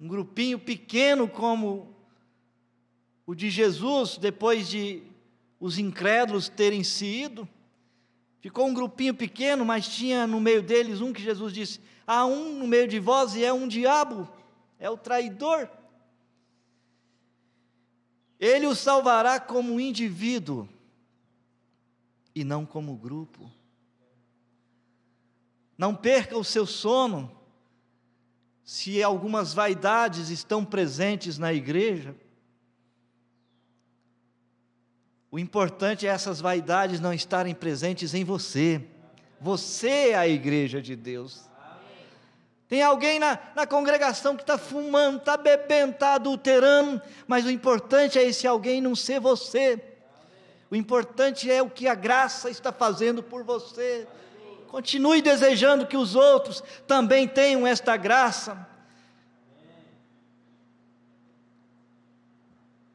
Um grupinho pequeno como o de Jesus, depois de os incrédulos terem se ido, ficou um grupinho pequeno, mas tinha no meio deles um que Jesus disse: há um no meio de vós e é um diabo, é o traidor. Ele o salvará como indivíduo e não como grupo. Não perca o seu sono se algumas vaidades estão presentes na igreja. O importante é essas vaidades não estarem presentes em você. Você é a igreja de Deus. Tem alguém na congregação que está fumando, está bebendo, está adulterando, mas o importante é esse alguém não ser você. O importante é o que a graça está fazendo por você. Continue desejando que os outros também tenham esta graça.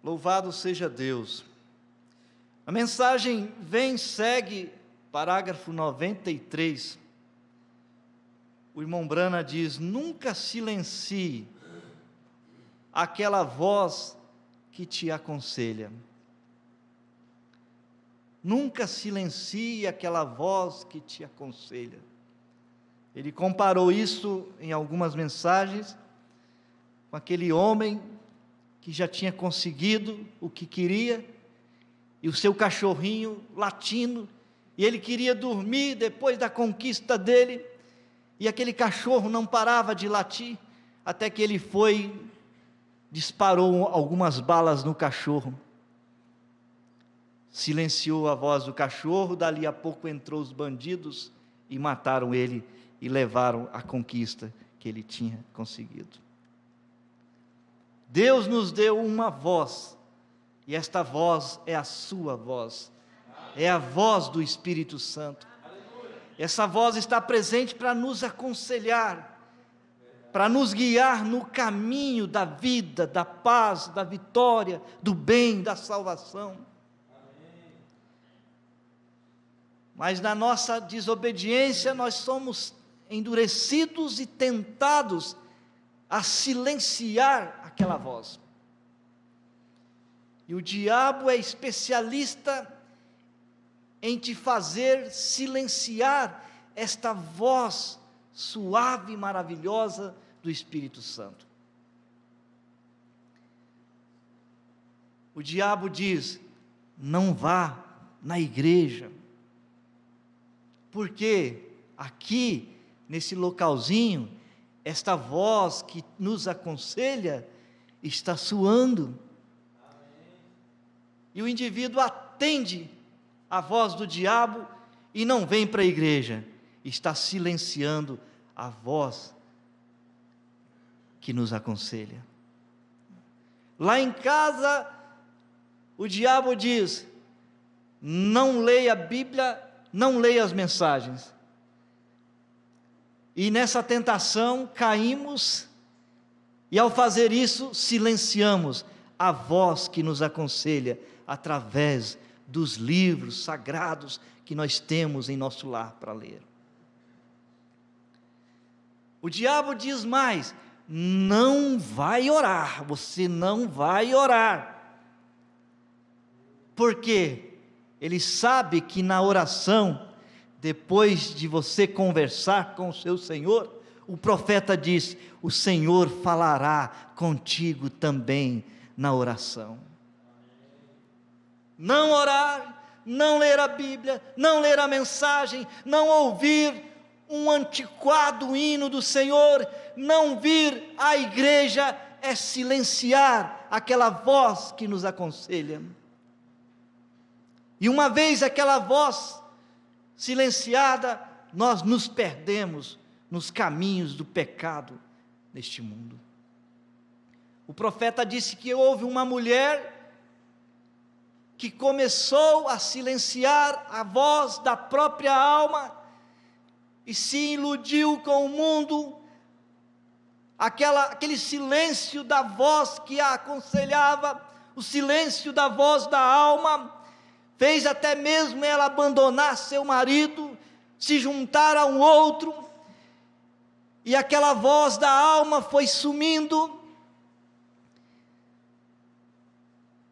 Louvado seja Deus. A mensagem segue, parágrafo 93. O irmão Brana diz: nunca silencie aquela voz que te aconselha. Nunca silencie aquela voz que te aconselha. Ele comparou isso em algumas mensagens com aquele homem que já tinha conseguido o que queria, e o seu cachorrinho latindo, e ele queria dormir depois da conquista dele, e aquele cachorro não parava de latir, até que ele disparou algumas balas no cachorro, silenciou a voz do cachorro. Dali a pouco entrou os bandidos e mataram ele, e levaram a conquista que ele tinha conseguido. Deus nos deu uma voz, e esta voz é a sua voz, é a voz do Espírito Santo. Essa voz está presente para nos aconselhar, para nos guiar no caminho da vida, da paz, da vitória, do bem, da salvação. Mas na nossa desobediência nós somos endurecidos e tentados a silenciar aquela voz. E o diabo é especialista em te fazer silenciar esta voz suave e maravilhosa do Espírito Santo. O diabo diz: não vá na igreja, porque aqui, nesse localzinho, esta voz que nos aconselha está soando. E o indivíduo atende a voz do diabo e não vem para a igreja, está silenciando a voz que nos aconselha. Lá em casa, o diabo diz: não leia a Bíblia, não leia as mensagens. E nessa tentação caímos, e ao fazer isso silenciamos a voz que nos aconselha através dos livros sagrados que nós temos em nosso lar para ler. O diabo diz mais: não vai orar, você não vai orar. Por quê? Ele sabe que na oração, depois de você conversar com o seu Senhor, o profeta diz: o Senhor falará contigo também na oração. Não orar, não ler a Bíblia, não ler a mensagem, não ouvir um antiquado hino do Senhor. Não vir à igreja é silenciar aquela voz que nos aconselha. E uma vez aquela voz silenciada, nós nos perdemos nos caminhos do pecado neste mundo. O profeta disse que houve uma mulher que começou a silenciar a voz da própria alma e se iludiu com o mundo. Aquele silêncio da voz que a aconselhava, o silêncio da voz da alma, fez até mesmo ela abandonar seu marido, se juntar a um outro, e aquela voz da alma foi sumindo,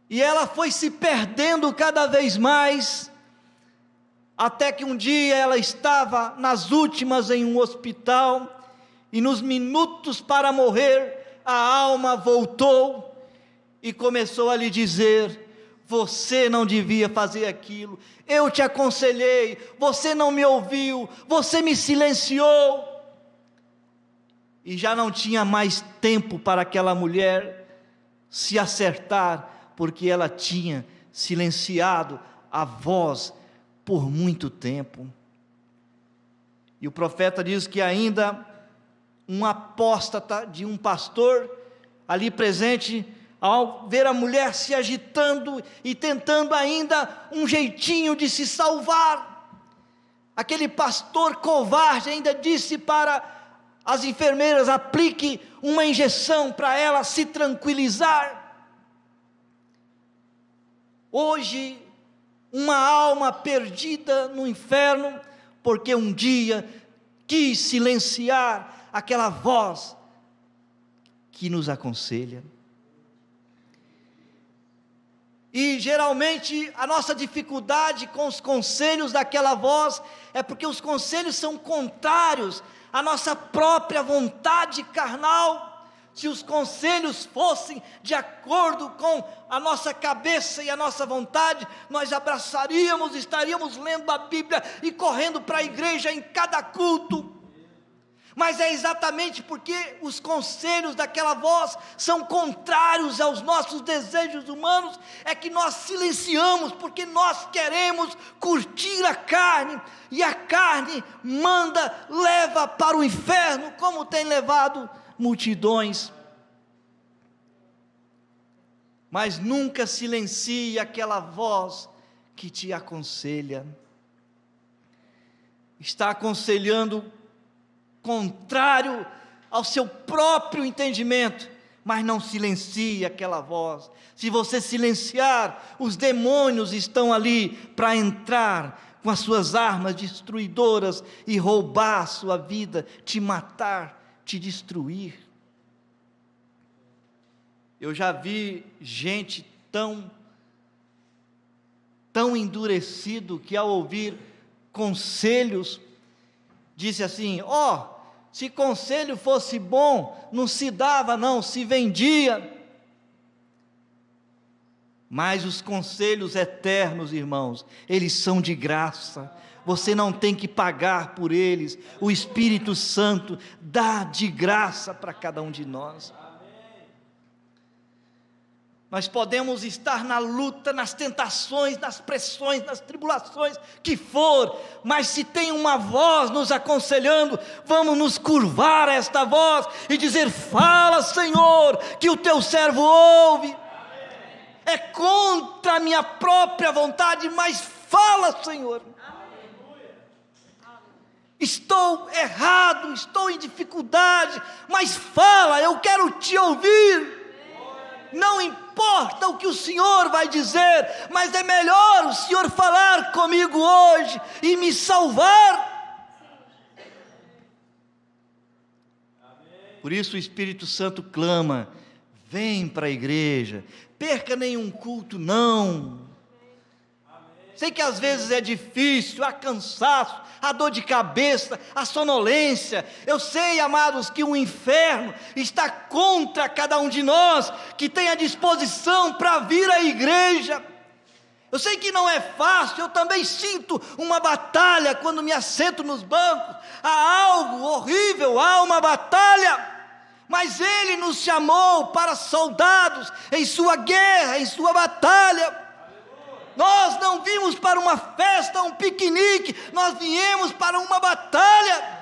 e ela foi se perdendo cada vez mais, até que um dia ela estava nas últimas em um hospital, e nos minutos para morrer, a alma voltou e começou a lhe dizer: você não devia fazer aquilo, eu te aconselhei, você não me ouviu, você me silenciou. E já não tinha mais tempo para aquela mulher se acertar, porque ela tinha silenciado a voz por muito tempo. E o profeta diz que ainda um apóstata de um pastor ali presente, ao ver a mulher se agitando e tentando ainda um jeitinho de se salvar, aquele pastor covarde ainda disse para as enfermeiras: aplique uma injeção para ela se tranquilizar. Hoje, uma alma perdida no inferno, porque um dia quis silenciar aquela voz que nos aconselha. E geralmente a nossa dificuldade com os conselhos daquela voz é porque os conselhos são contrários à nossa própria vontade carnal. Se os conselhos fossem de acordo com a nossa cabeça e a nossa vontade, nós abraçaríamos, estaríamos lendo a Bíblia e correndo para a igreja em cada culto. Mas é exatamente porque os conselhos daquela voz são contrários aos nossos desejos humanos, é que nós silenciamos, porque nós queremos curtir a carne, e a carne manda, leva para o inferno, como tem levado multidões. Mas nunca silencie aquela voz que te aconselha. Está aconselhando contrário ao seu próprio entendimento, mas não silencie aquela voz. Se você silenciar, os demônios estão ali para entrar com as suas armas destruidoras e roubar a sua vida, te matar, te destruir. Eu já vi gente tão endurecido que ao ouvir conselhos disse assim: se conselho fosse bom, não se dava não, se vendia. Mas os conselhos eternos, irmãos, eles são de graça, você não tem que pagar por eles, o Espírito Santo dá de graça para cada um de nós. Nós podemos estar na luta, nas tentações, nas pressões, nas tribulações que for, mas se tem uma voz nos aconselhando, vamos nos curvar a esta voz e dizer: fala, Senhor, que o teu servo ouve. É contra a minha própria vontade, mas fala, Senhor. Estou errado, estou em dificuldade, mas fala, eu quero te ouvir. Não importa o que o Senhor vai dizer, mas é melhor o Senhor falar comigo hoje e me salvar. Por isso o Espírito Santo clama: vem para a igreja, perca nenhum culto não. Sei que às vezes é difícil, há cansaço, a dor de cabeça, a sonolência. Eu sei, amados, que o inferno está contra cada um de nós que tem a disposição para vir à igreja. Eu sei que não é fácil, eu também sinto uma batalha quando me assento nos bancos. Há algo horrível, há uma batalha. Mas Ele nos chamou para soldados em sua guerra, em sua batalha. Nós não vimos para uma festa, um piquenique, nós viemos para uma batalha.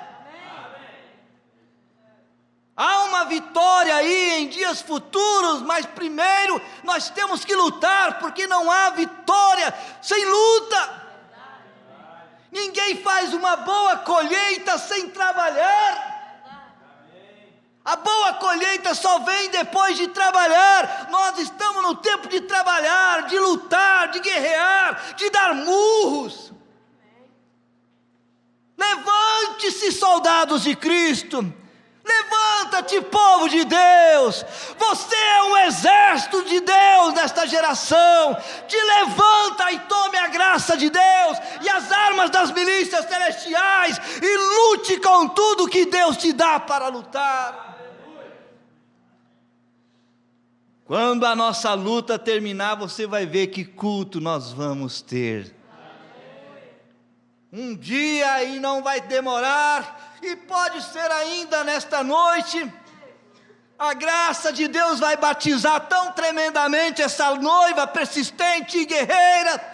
Há uma vitória aí em dias futuros, mas primeiro nós temos que lutar, porque não há vitória sem luta. Ninguém faz uma boa colheita sem trabalhar. A boa colheita só vem depois de trabalhar. Nós estamos no tempo de trabalhar, de lutar, de guerrear, de dar murros. Levante-se, soldados de Cristo. Levanta-te, povo de Deus. Você é um exército de Deus nesta geração. Te levanta e tome a graça de Deus e as armas das milícias celestiais e lute com tudo que Deus te dá para lutar. Quando a nossa luta terminar, você vai ver que culto nós vamos ter. Um dia, e não vai demorar, e pode ser ainda nesta noite, a graça de Deus vai batizar tão tremendamente essa noiva persistente e guerreira.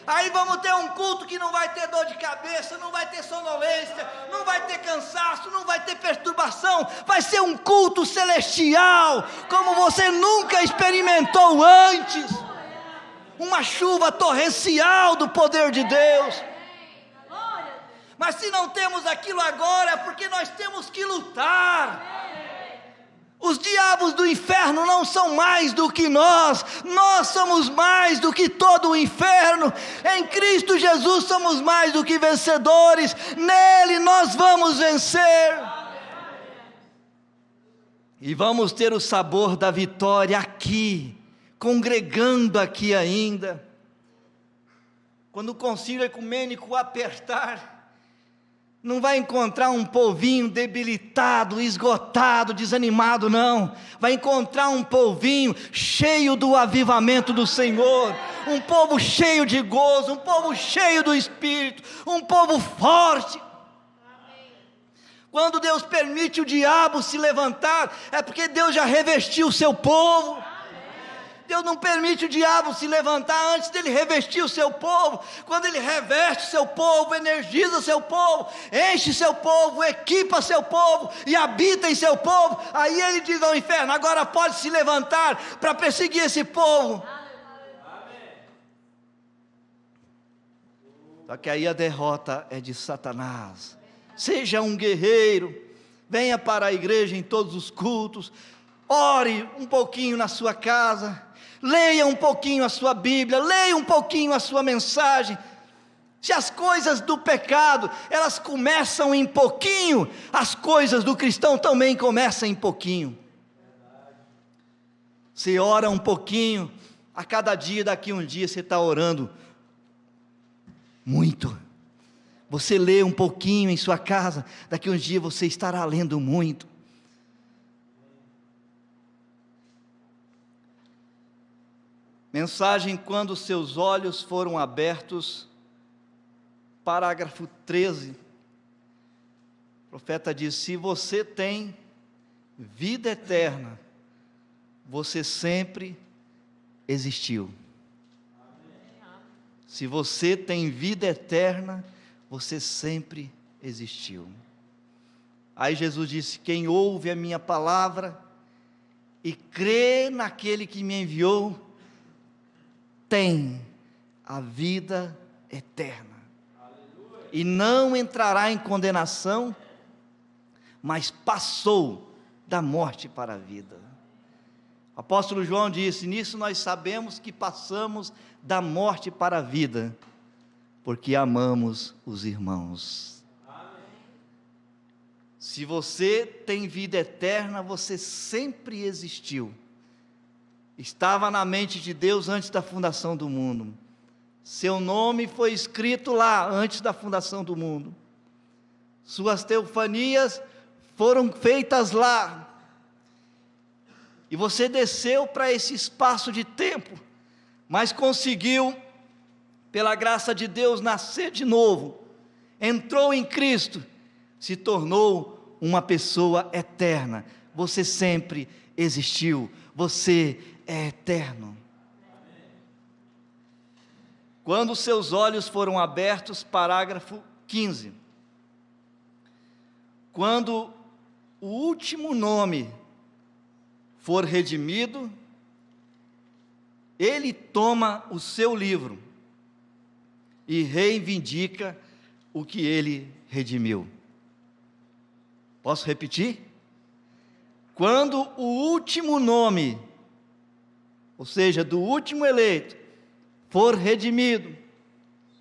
Aí vamos ter um culto que não vai ter dor de cabeça, não vai ter sonolência, não vai ter cansaço, não vai ter perturbação. Vai ser um culto celestial, como você nunca experimentou antes. Uma chuva torrencial do poder de Deus. Mas se não temos aquilo agora, é porque nós temos que lutar. Os diabos do inferno não são mais do que nós somos mais do que todo o inferno. Em Cristo Jesus somos mais do que vencedores, nele nós vamos vencer. E vamos ter o sabor da vitória aqui, congregando aqui ainda. Quando o concílio ecumênico apertar, não vai encontrar um povinho debilitado, esgotado, desanimado, não. Vai encontrar um povinho cheio do avivamento do Senhor. Um povo cheio de gozo, um povo cheio do Espírito, um povo forte. Quando Deus permite o diabo se levantar, é porque Deus já revestiu o seu povo. Deus não permite o diabo se levantar antes dele revestir o seu povo. Quando ele reveste o seu povo, energiza o seu povo, enche seu povo, equipa seu povo e habita em seu povo, aí ele diz ao inferno: agora pode se levantar para perseguir esse povo. Só que aí a derrota é de Satanás. Seja um guerreiro, venha para a igreja em todos os cultos, ore um pouquinho na sua casa, leia um pouquinho a sua Bíblia, leia um pouquinho a sua mensagem. Se as coisas do pecado, elas começam em pouquinho, as coisas do cristão também começam em pouquinho. Você ora um pouquinho, a cada dia, daqui um dia você está orando muito. Você lê um pouquinho em sua casa, daqui um dia você estará lendo muito. Mensagem: quando seus olhos foram abertos, parágrafo 13, o profeta diz: se você tem vida eterna, você sempre existiu. Se você tem vida eterna, você sempre existiu. Aí Jesus disse: quem ouve a minha palavra e crê naquele que me enviou, tem a vida eterna. Aleluia. E não entrará em condenação, mas passou da morte para a vida. O apóstolo João disse: nisso nós sabemos que passamos da morte para a vida, porque amamos os irmãos. Amém. Se você tem vida eterna, você sempre existiu. Estava na mente de Deus antes da fundação do mundo. Seu nome foi escrito lá antes da fundação do mundo. Suas teofanias foram feitas lá. E você desceu para esse espaço de tempo, mas conseguiu pela graça de Deus, nascer de novo, entrou em Cristo, se tornou uma pessoa eterna. Você sempre existiu, você é eterno. Quando seus olhos foram abertos, parágrafo 15. Quando o último nome for redimido, ele toma o seu livro e reivindica o que ele redimiu. Posso repetir? Quando o último nome, ou seja, do último eleito, for redimido,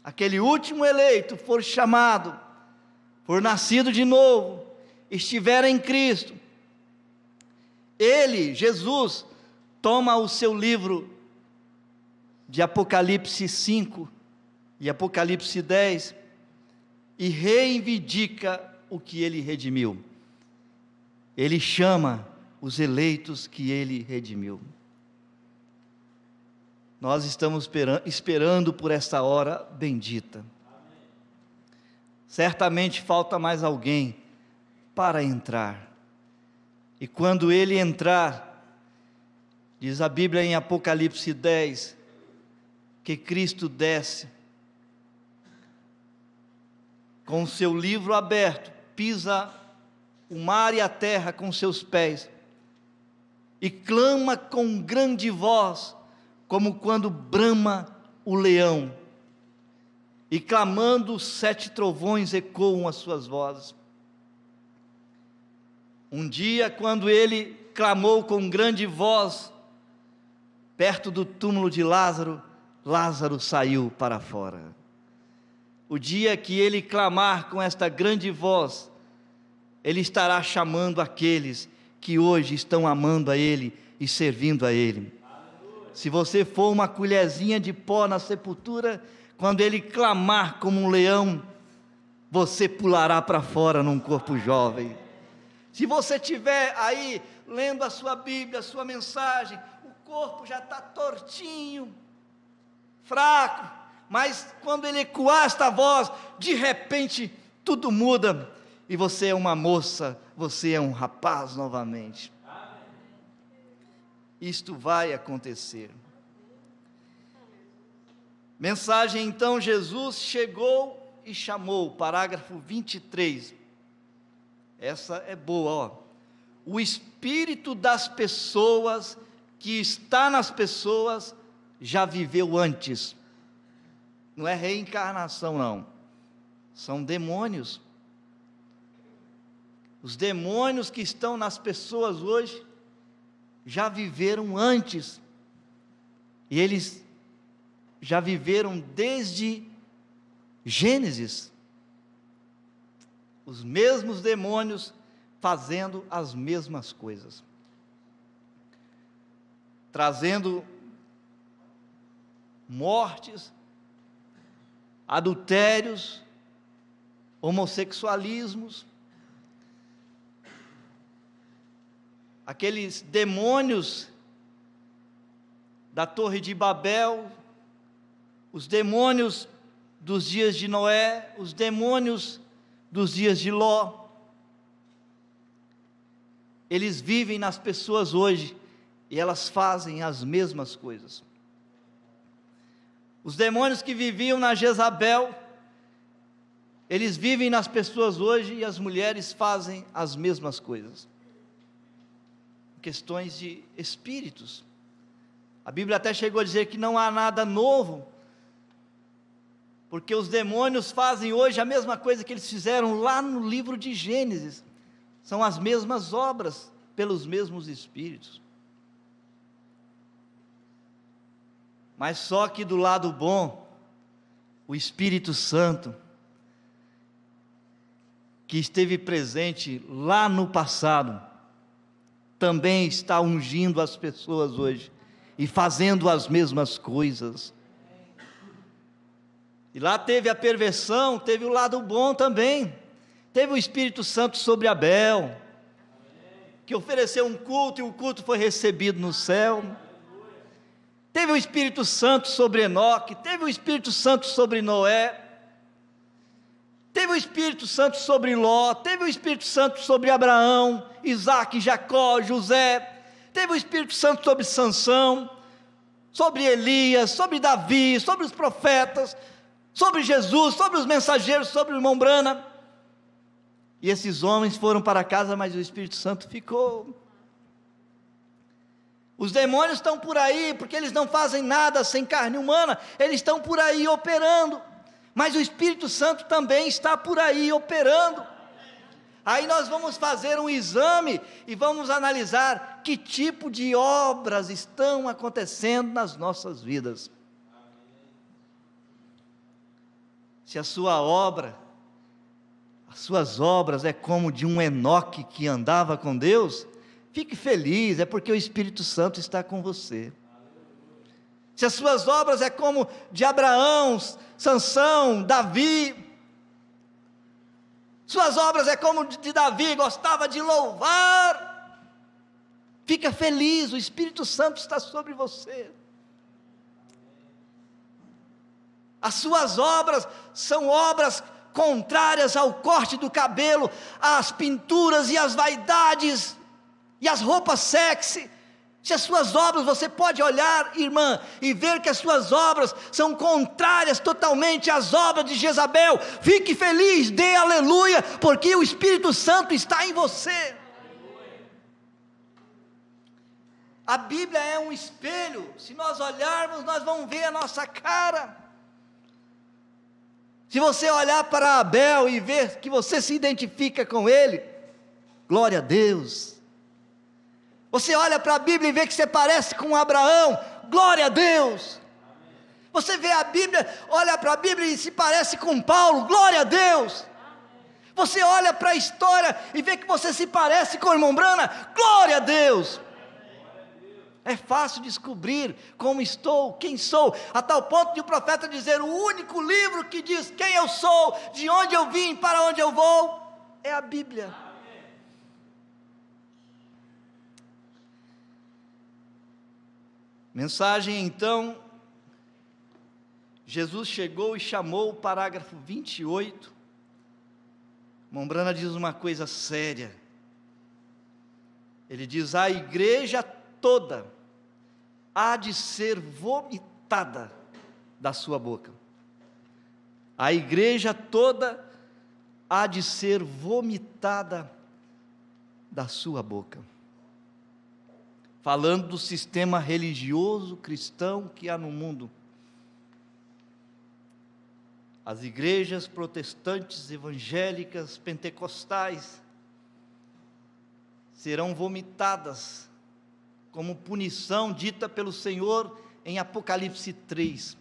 aquele último eleito for chamado, for nascido de novo, estiver em Cristo, ele, Jesus, toma o seu livro de Apocalipse 5 e Apocalipse 10 e reivindica o que ele redimiu. Ele chama os eleitos que ele redimiu. Nós estamos esperando por esta hora bendita. Certamente falta mais alguém para entrar. E quando ele entrar, diz a Bíblia em Apocalipse 10, que Cristo desce, com o seu livro aberto, pisa o mar e a terra com seus pés, e clama com grande voz, como quando brama o leão, e clamando os 7 trovões ecoam as suas vozes. Um dia, quando ele clamou com grande voz, perto do túmulo de Lázaro, Lázaro saiu para fora. O dia que ele clamar com esta grande voz, ele estará chamando aqueles que hoje estão amando a ele e servindo a ele. Se você for uma colherzinha de pó na sepultura, quando ele clamar como um leão, você pulará para fora num corpo jovem. Se você estiver aí lendo a sua Bíblia, a sua mensagem, o corpo já está tortinho, fraco, mas quando ele ecoar esta voz, de repente tudo muda, e você é uma moça, você é um rapaz novamente. Isto vai acontecer. Mensagem então, Jesus chegou e chamou, parágrafo 23. Essa é boa, ó. O espírito das pessoas, que está nas pessoas, já viveu antes. Não é reencarnação, não. São demônios. Os demônios que estão nas pessoas hoje, já viveram antes. E eles já viveram desde Gênesis. Os mesmos demônios fazendo as mesmas coisas, trazendo mortes, adultérios, homossexualismos, aqueles demônios da Torre de Babel, os demônios dos dias de Noé, os demônios dos dias de Ló, eles vivem nas pessoas hoje, e elas fazem as mesmas coisas. Os demônios que viviam na Jezabel, eles vivem nas pessoas hoje, e as mulheres fazem as mesmas coisas. Questões de espíritos. A Bíblia até chegou a dizer que não há nada novo, porque os demônios fazem hoje a mesma coisa que eles fizeram lá no livro de Gênesis. São as mesmas obras, pelos mesmos espíritos. Mas só que do lado bom, o Espírito Santo, que esteve presente lá no passado, também está ungindo as pessoas hoje, e fazendo as mesmas coisas. E lá teve a perversão, teve o lado bom também. Teve o Espírito Santo sobre Abel, que ofereceu um culto, e o culto foi recebido no céu. Teve o Espírito Santo sobre Enoque, teve o Espírito Santo sobre Noé, teve o Espírito Santo sobre Ló, teve o Espírito Santo sobre Abraão, Isaac, Jacó, José, teve o Espírito Santo sobre Sansão, sobre Elias, sobre Davi, sobre os profetas, sobre Jesus, sobre os mensageiros, sobre o irmão Branham. E esses homens foram para casa, mas o Espírito Santo ficou. Os demônios estão por aí, porque eles não fazem nada sem carne humana, eles estão por aí operando, mas o Espírito Santo também está por aí operando. Aí nós vamos fazer um exame e vamos analisar que tipo de obras estão acontecendo nas nossas vidas. Se a sua obra, as suas obras é como de um Enoque que andava com Deus, fique feliz, é porque o Espírito Santo está com você. Se as suas obras é como de Abraão, Sansão, Davi, suas obras é como de Davi, gostava de louvar, fica feliz, o Espírito Santo está sobre você. As suas obras são obras contrárias ao corte do cabelo, às pinturas e às vaidades, e as roupas sexy. Se as suas obras, você pode olhar, irmã, e ver que as suas obras são contrárias totalmente às obras de Jezabel, fique feliz, dê aleluia, porque o Espírito Santo está em você. A Bíblia é um espelho, se nós olharmos, nós vamos ver a nossa cara. Se você olhar para Abel e ver que você se identifica com ele, glória a Deus. Você olha para a Bíblia e vê que você parece com Abraão, glória a Deus. Você vê a Bíblia, olha para a Bíblia e se parece com Paulo, glória a Deus. Você olha para a história e vê que você se parece com o irmão Branham, glória a Deus. É fácil descobrir como estou, quem sou, a tal ponto de o profeta dizer, o único livro que diz quem eu sou, de onde eu vim, para onde eu vou, é a Bíblia. Mensagem então, Jesus chegou e chamou o parágrafo 28, irmão Branham diz uma coisa séria, ele diz, a igreja toda há de ser vomitada da sua boca, a igreja toda há de ser vomitada da sua boca, falando do sistema religioso cristão que há no mundo. As igrejas protestantes, evangélicas, pentecostais, serão vomitadas, como punição dita pelo Senhor em Apocalipse 3.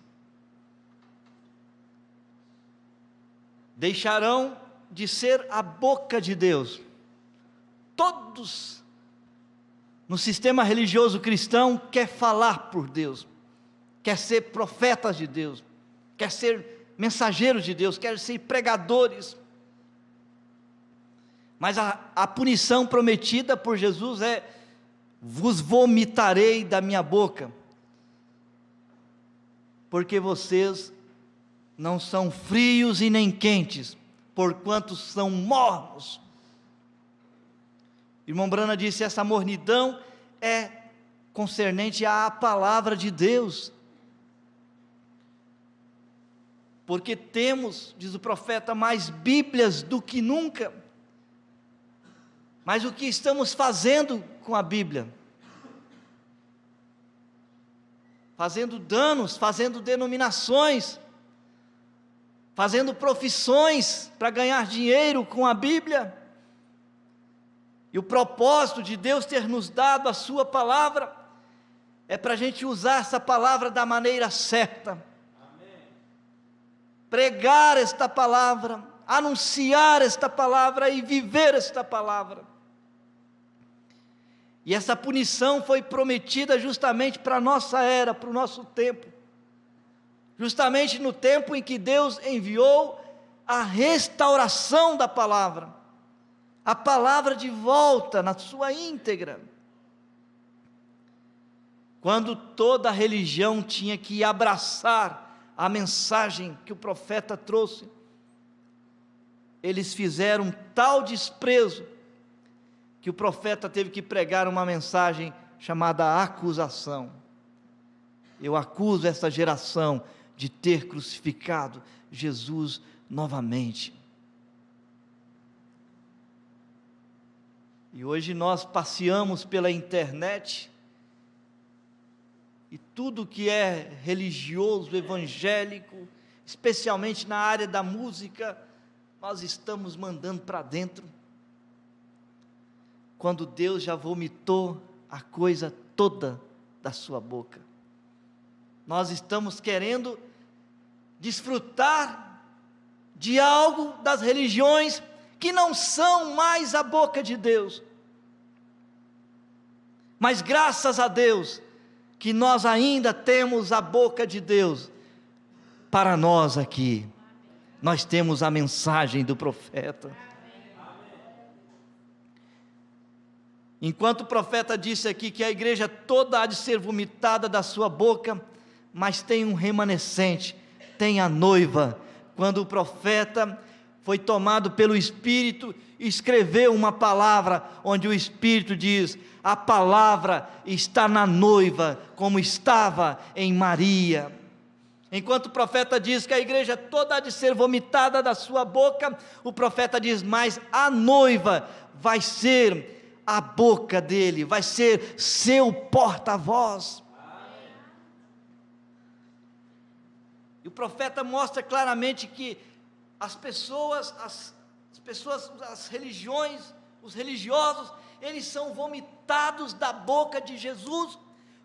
Deixarão de ser a boca de Deus. Todos no sistema religioso cristão quer falar por Deus, quer ser profetas de Deus, quer ser mensageiros de Deus, quer ser pregadores, mas a punição prometida por Jesus é, vos vomitarei da minha boca, porque vocês não são frios e nem quentes, porquanto são mornos. Irmão Branham disse, essa mornidão é concernente à palavra de Deus, porque temos, diz o profeta, mais Bíblias do que nunca, mas o que estamos fazendo com a Bíblia? Fazendo danos, fazendo denominações, fazendo profissões para ganhar dinheiro com a Bíblia. E o propósito de Deus ter nos dado a sua palavra, é para a gente usar essa palavra da maneira certa. Amém. Pregar esta palavra, anunciar esta palavra e viver esta palavra. E essa punição foi prometida justamente para a nossa era, para o nosso tempo. Justamente no tempo em que Deus enviou a restauração da palavra. A palavra de volta na sua íntegra. quando toda a religião tinha que abraçar a mensagem que o profeta trouxe, eles fizeram tal desprezo, que o profeta teve que pregar uma mensagem chamada acusação. Eu acuso essa geração de ter crucificado Jesus novamente. E hoje nós passeamos pela internet, e tudo que é religioso, evangélico, especialmente na área da música, nós estamos mandando para dentro, quando Deus já vomitou a coisa toda da sua boca. Nós estamos querendo desfrutar de algo das religiões que não são mais a boca de Deus. Mas graças a Deus, que nós ainda temos a boca de Deus para nós aqui. Nós temos a mensagem do profeta. Enquanto o profeta disse aqui que a igreja toda há de ser vomitada da sua boca, mas tem um remanescente, tem a noiva. Quando o profeta foi tomado pelo Espírito, escreveu uma palavra, onde o Espírito diz: a palavra está na noiva, como estava em Maria. Enquanto o profeta diz que a igreja toda há de ser vomitada da sua boca, o profeta diz: mas a noiva vai ser a boca dele, vai ser seu porta-voz. E o profeta mostra claramente que as pessoas, as religiões, os religiosos, eles são vomitados da boca de Jesus,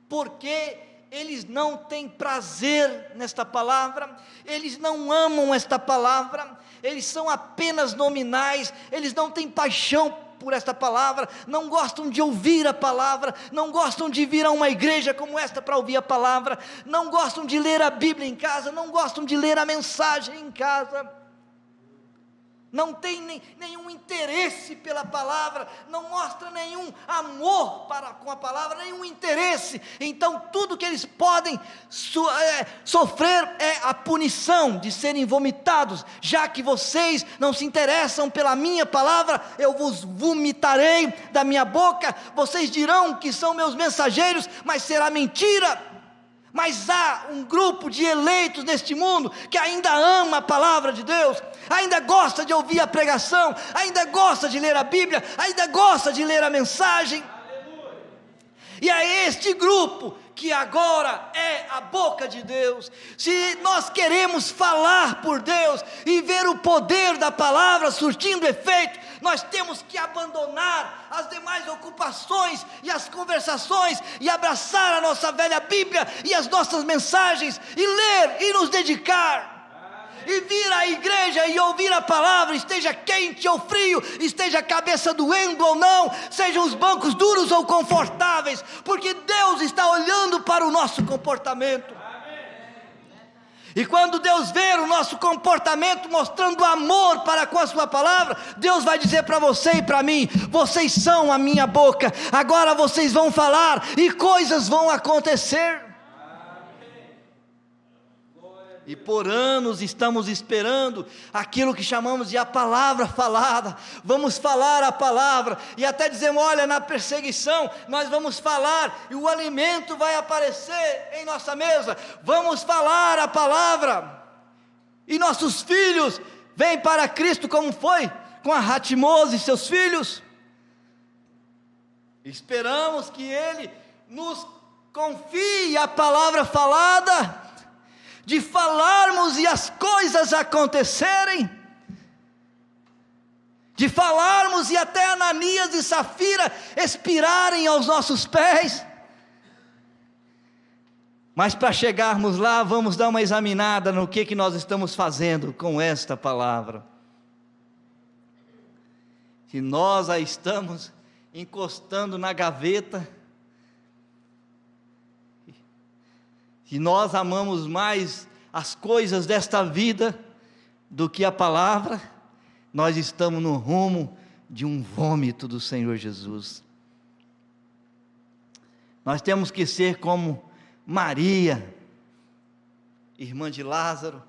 porque eles não têm prazer nesta palavra, eles não amam esta palavra, eles são apenas nominais, eles não têm paixão por esta palavra, não gostam de ouvir a palavra, não gostam de vir a uma igreja como esta para ouvir a palavra, não gostam de ler a Bíblia em casa, não gostam de ler a mensagem em casa, não tem nenhum interesse pela palavra, não mostra nenhum amor com a palavra, nenhum interesse. Então tudo que eles podem sofrer é a punição de serem vomitados. Já que vocês não se interessam pela minha palavra, eu vos vomitarei da minha boca. Vocês dirão que são meus mensageiros, mas será mentira. Mas há um grupo de eleitos neste mundo que ainda ama a palavra de Deus, ainda gosta de ouvir a pregação, ainda gosta de ler a Bíblia, ainda gosta de ler a mensagem. E é este grupo que agora é a boca de Deus. Se nós queremos falar por Deus e ver o poder da palavra surtindo efeito, nós temos que abandonar as demais ocupações e as conversações e abraçar a nossa velha Bíblia e as nossas mensagens e ler e nos dedicar. E vir à igreja e ouvir a palavra, esteja quente ou frio, esteja a cabeça doendo ou não, sejam os bancos duros ou confortáveis, porque Deus está olhando para o nosso comportamento. E quando Deus ver o nosso comportamento mostrando amor para com a sua palavra, Deus vai dizer para você e para mim: vocês são a minha boca, agora vocês vão falar e coisas vão acontecer. E por anos estamos esperando aquilo que chamamos de a palavra falada. Vamos falar a palavra, e até dizemos: olha, na perseguição nós vamos falar, e o alimento vai aparecer em nossa mesa. Vamos falar a palavra, e nossos filhos vêm para Cristo, como foi com a Ratimosa e seus filhos. Esperamos que Ele nos confie a palavra falada, de falarmos e as coisas acontecerem, de falarmos e até Ananias e Safira expirarem aos nossos pés. Mas para chegarmos lá, vamos dar uma examinada no que nós estamos fazendo com esta palavra. Se nós a estamos encostando na gaveta, que nós amamos mais as coisas desta vida do que a palavra, nós estamos no rumo de um vômito do Senhor Jesus. Nós temos que ser como Maria, irmã de Lázaro.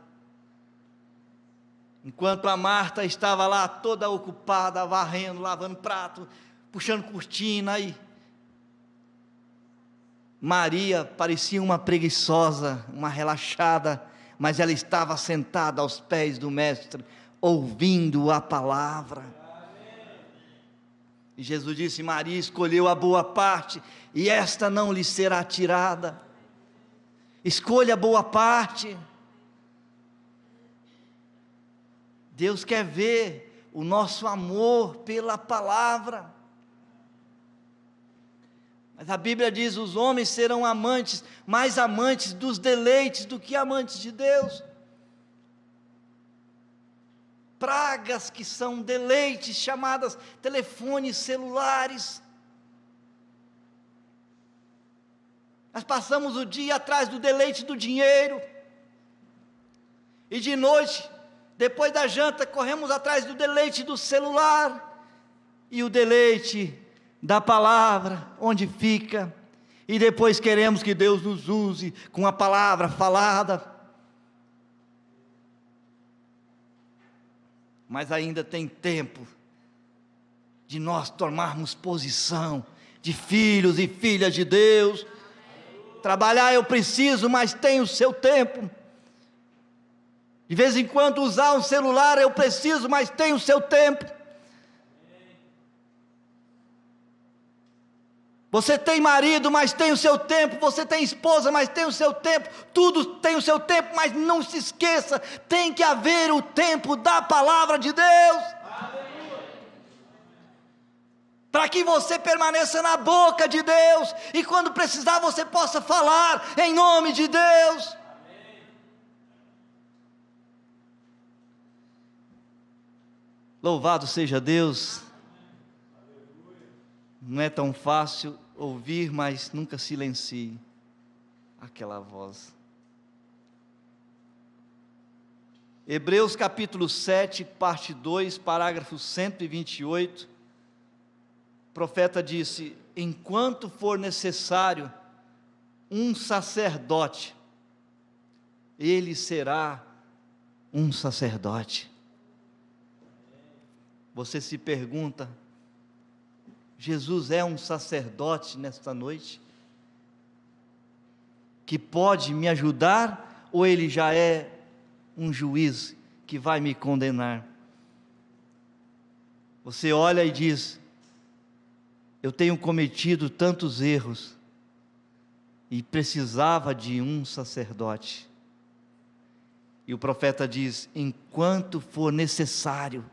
Enquanto a Marta estava lá toda ocupada, varrendo, lavando prato, puxando cortina, e Maria parecia uma preguiçosa, uma relaxada, mas ela estava sentada aos pés do Mestre, ouvindo a palavra. E Jesus disse: Maria escolheu a boa parte, e esta não lhe será tirada. Escolha a boa parte. Deus quer ver o nosso amor pela palavra. Mas a Bíblia diz: os homens serão amantes, mais amantes dos deleites do que amantes de Deus. Pragas que são deleites, chamadas telefones celulares. Nós passamos o dia atrás do deleite do dinheiro, e de noite, depois da janta, corremos atrás do deleite do celular, e o deleite da palavra, onde fica? E depois queremos que Deus nos use com a palavra falada, mas ainda tem tempo de nós tomarmos posição de filhos e filhas de Deus. Trabalhar eu preciso, mas tem o seu tempo. De vez em quando usar um celular eu preciso, mas tem o seu tempo. Você tem marido, mas tem o seu tempo. Você tem esposa, mas tem o seu tempo. Tudo tem o seu tempo, mas não se esqueça, tem que haver o tempo da palavra de Deus. Para que você permaneça na boca de Deus, e quando precisar você possa falar em nome de Deus. Louvado seja Deus. Não é tão fácil ouvir, mas nunca silencie aquela voz. Hebreus capítulo 7, parte 2, parágrafo 128. O profeta disse: enquanto for necessário um sacerdote, ele será um sacerdote. Você se pergunta: Jesus é um sacerdote nesta noite, que pode me ajudar, ou ele já é um juiz que vai me condenar? Você olha e diz: eu tenho cometido tantos erros, e precisava de um sacerdote. E o profeta diz: enquanto for necessário,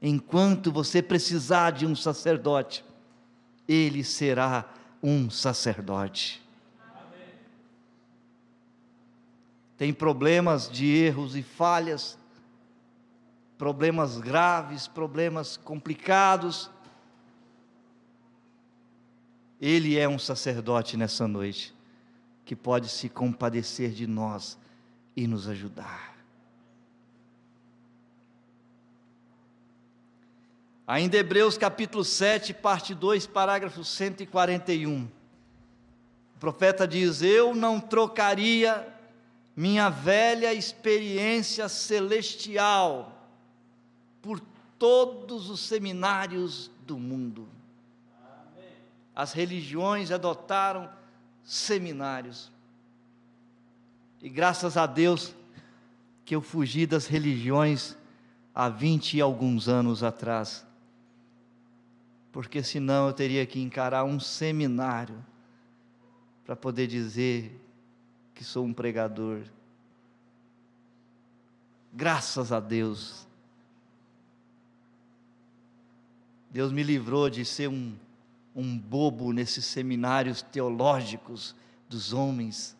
enquanto você precisar de um sacerdote, ele será um sacerdote. Amém. Tem problemas de erros e falhas, problemas graves, problemas complicados. Ele é um sacerdote nessa noite, que pode se compadecer de nós e nos ajudar. Ainda Hebreus capítulo 7, parte 2, parágrafo 141. O profeta diz: eu não trocaria minha velha experiência celestial por todos os seminários do mundo. As religiões adotaram seminários, e graças a Deus que eu fugi das religiões há 20 e alguns anos atrás, porque senão eu teria que encarar um seminário para poder dizer que sou um pregador. Graças a Deus, Deus me livrou de ser um bobo nesses seminários teológicos dos homens,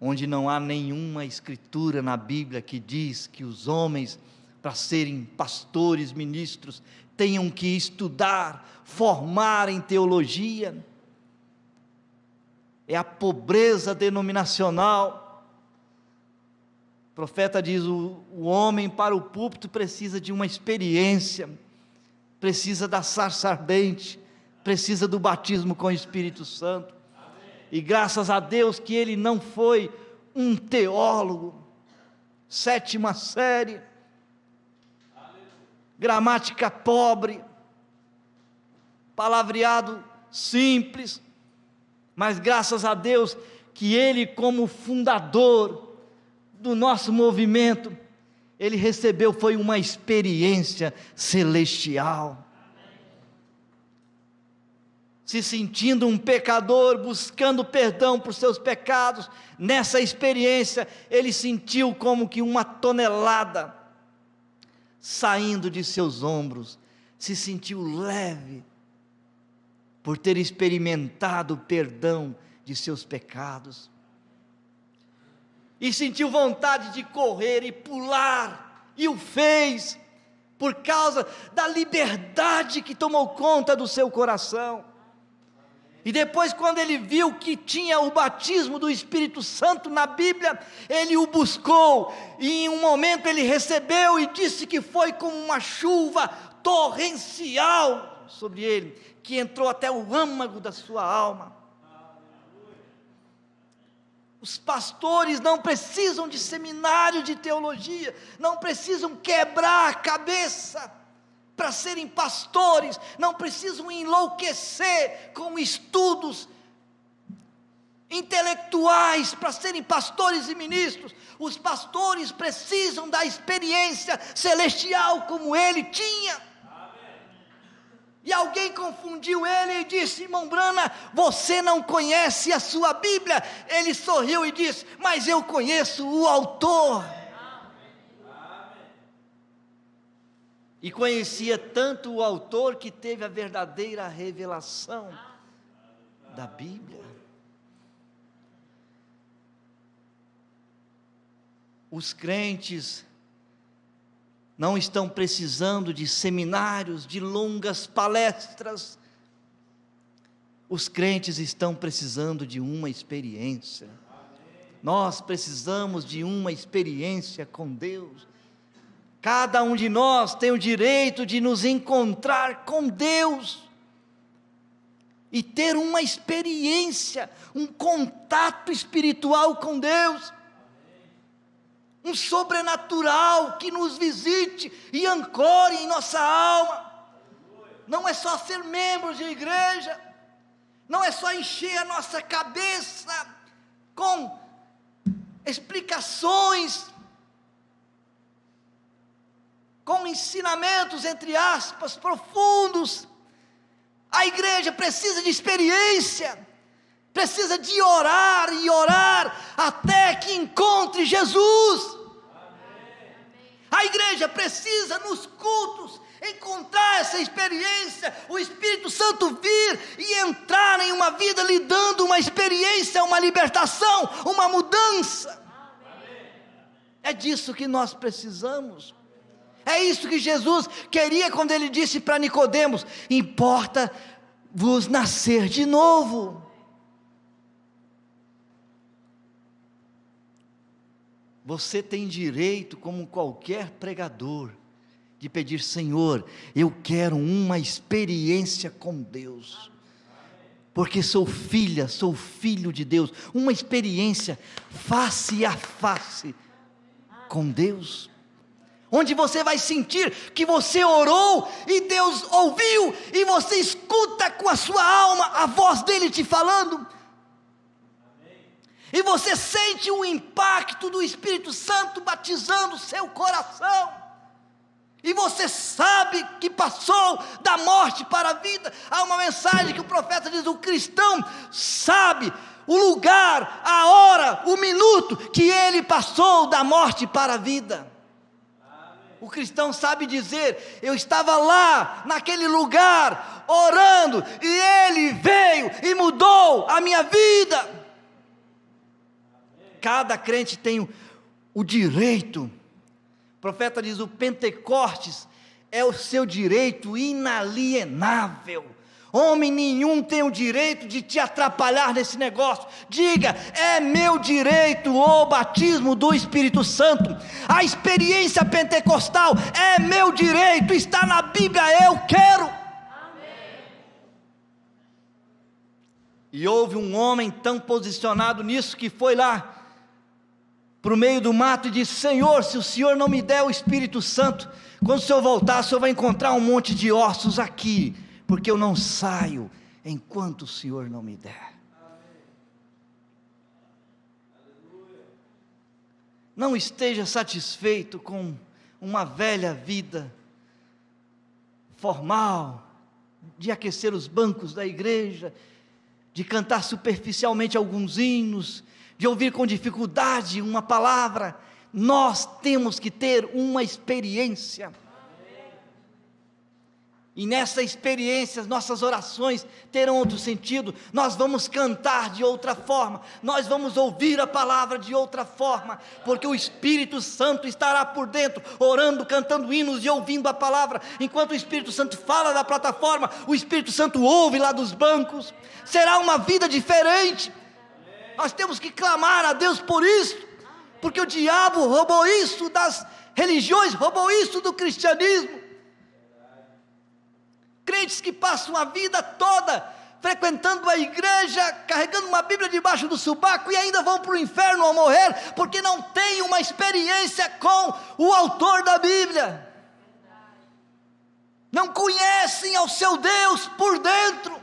onde não há nenhuma escritura na Bíblia que diz que os homens, para serem pastores, ministros, tenham que estudar, formar em teologia. É a pobreza denominacional. O profeta diz: o homem para o púlpito precisa de uma experiência, precisa da sarça ardente, precisa do batismo com o Espírito Santo. E graças a Deus que ele não foi um teólogo, 7ª série, gramática pobre, palavreado simples, mas graças a Deus que ele, como fundador do nosso movimento, ele recebeu foi uma experiência celestial. Se sentindo um pecador, buscando perdão por seus pecados, nessa experiência ele sentiu como que uma tonelada saindo de seus ombros, se sentiu leve, por ter experimentado o perdão de seus pecados, e sentiu vontade de correr e pular, e o fez, por causa da liberdade que tomou conta do seu coração. E depois, quando ele viu que tinha o batismo do Espírito Santo na Bíblia, ele o buscou, e em um momento ele recebeu, e disse que foi como uma chuva torrencial sobre ele, que entrou até o âmago da sua alma. Os pastores não precisam de seminário de teologia, não precisam quebrar a cabeça para serem pastores, não precisam enlouquecer com estudos intelectuais para serem pastores e ministros. Os pastores precisam da experiência celestial como ele tinha. E alguém confundiu ele e disse: irmão Brana, você não conhece a sua Bíblia. Ele sorriu e disse: mas eu conheço o autor. E conhecia tanto o autor que teve a verdadeira revelação da Bíblia. Os crentes não estão precisando de seminários, de longas palestras. Os crentes estão precisando de uma experiência. Nós precisamos de uma experiência com Deus. Cada um de nós tem o direito de nos encontrar com Deus e ter uma experiência, um contato espiritual com Deus, um sobrenatural que nos visite e ancore em nossa alma. Não é só ser membros de igreja, não é só encher a nossa cabeça com explicações, com ensinamentos, entre aspas, profundos. A igreja precisa de experiência, precisa de orar e orar até que encontre Jesus. Amém. A igreja precisa nos cultos encontrar essa experiência, o Espírito Santo vir e entrar em uma vida lhe dando uma experiência, uma libertação, uma mudança. Amém. É disso que nós precisamos. É isso que Jesus queria quando ele disse para Nicodemos: importa-vos nascer de novo. Você tem direito, como qualquer pregador, de pedir: Senhor, eu quero uma experiência com Deus, porque sou filha, sou filho de Deus, uma experiência face a face com Deus, onde você vai sentir que você orou e Deus ouviu, e você escuta com a sua alma a voz dele te falando, e você sente o impacto do Espírito Santo batizando o seu coração, e você sabe que passou da morte para a vida. Há uma mensagem que o profeta diz: o cristão sabe o lugar, a hora, o minuto que ele passou da morte para a vida. O cristão sabe dizer: eu estava lá, naquele lugar, orando, e ele veio e mudou a minha vida. Cada crente tem o direito. O profeta diz: o Pentecostes é o seu direito inalienável. Homem nenhum tem o direito de te atrapalhar nesse negócio. Diga: é meu direito o batismo do Espírito Santo. A experiência pentecostal é meu direito, está na Bíblia, eu quero. Amém. E houve um homem tão posicionado nisso que foi lá para o meio do mato e disse: Senhor, se o Senhor não me der o Espírito Santo, quando o Senhor voltar, o Senhor vai encontrar um monte de ossos aqui, porque eu não saio enquanto o Senhor não me der. Não esteja satisfeito com uma velha vida formal, de aquecer os bancos da igreja, de cantar superficialmente alguns hinos, de ouvir com dificuldade uma palavra. Nós temos que ter uma experiência. E nessa experiência, nossas orações terão outro sentido. Nós vamos cantar de outra forma, nós vamos ouvir a palavra de outra forma, porque o Espírito Santo estará por dentro, orando, cantando hinos e ouvindo a palavra. Enquanto o Espírito Santo fala da plataforma, o Espírito Santo ouve lá dos bancos. Será uma vida diferente. Nós temos que clamar a Deus por isso, porque o diabo roubou isso das religiões, roubou isso do cristianismo. Crentes que passam a vida toda frequentando a igreja, carregando uma Bíblia debaixo do sobaco e ainda vão para o inferno ao morrer, porque não têm uma experiência com o autor da Bíblia, não conhecem ao seu Deus por dentro,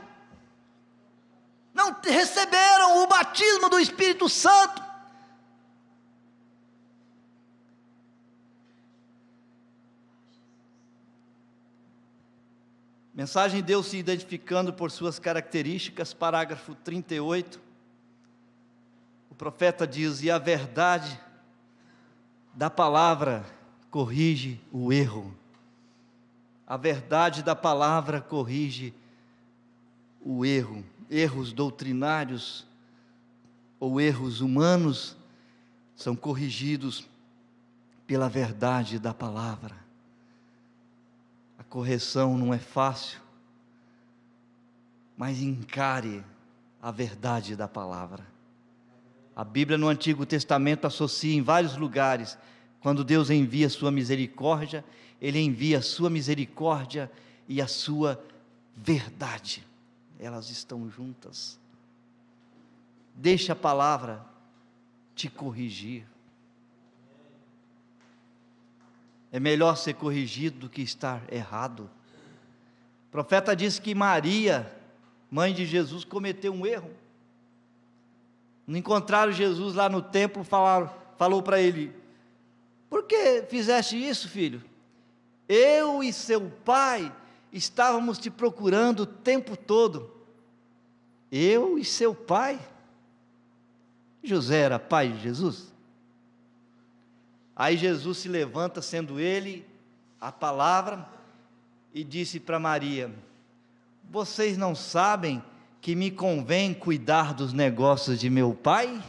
não receberam o batismo do Espírito Santo. Mensagem: Deus se identificando por suas características, parágrafo 38. O profeta diz: e a verdade da palavra corrige o erro. A verdade da palavra corrige o erro. Erros doutrinários ou erros humanos são corrigidos pela verdade da palavra. A correção não é fácil, mas encare a verdade da palavra. A Bíblia no Antigo Testamento associa em vários lugares, quando Deus envia a sua misericórdia, Ele envia a sua misericórdia e a sua verdade. Elas estão juntas. Deixa a palavra te corrigir. É melhor ser corrigido do que estar errado. O profeta disse que Maria, mãe de Jesus, cometeu um erro. Não encontraram Jesus lá no templo, falou para ele: por que fizeste isso, filho? Eu e seu pai estávamos te procurando o tempo todo. Eu e seu pai? José era pai de Jesus? Aí Jesus se levanta, sendo ele a palavra, e disse para Maria: vocês não sabem que me convém cuidar dos negócios de meu pai? Amém.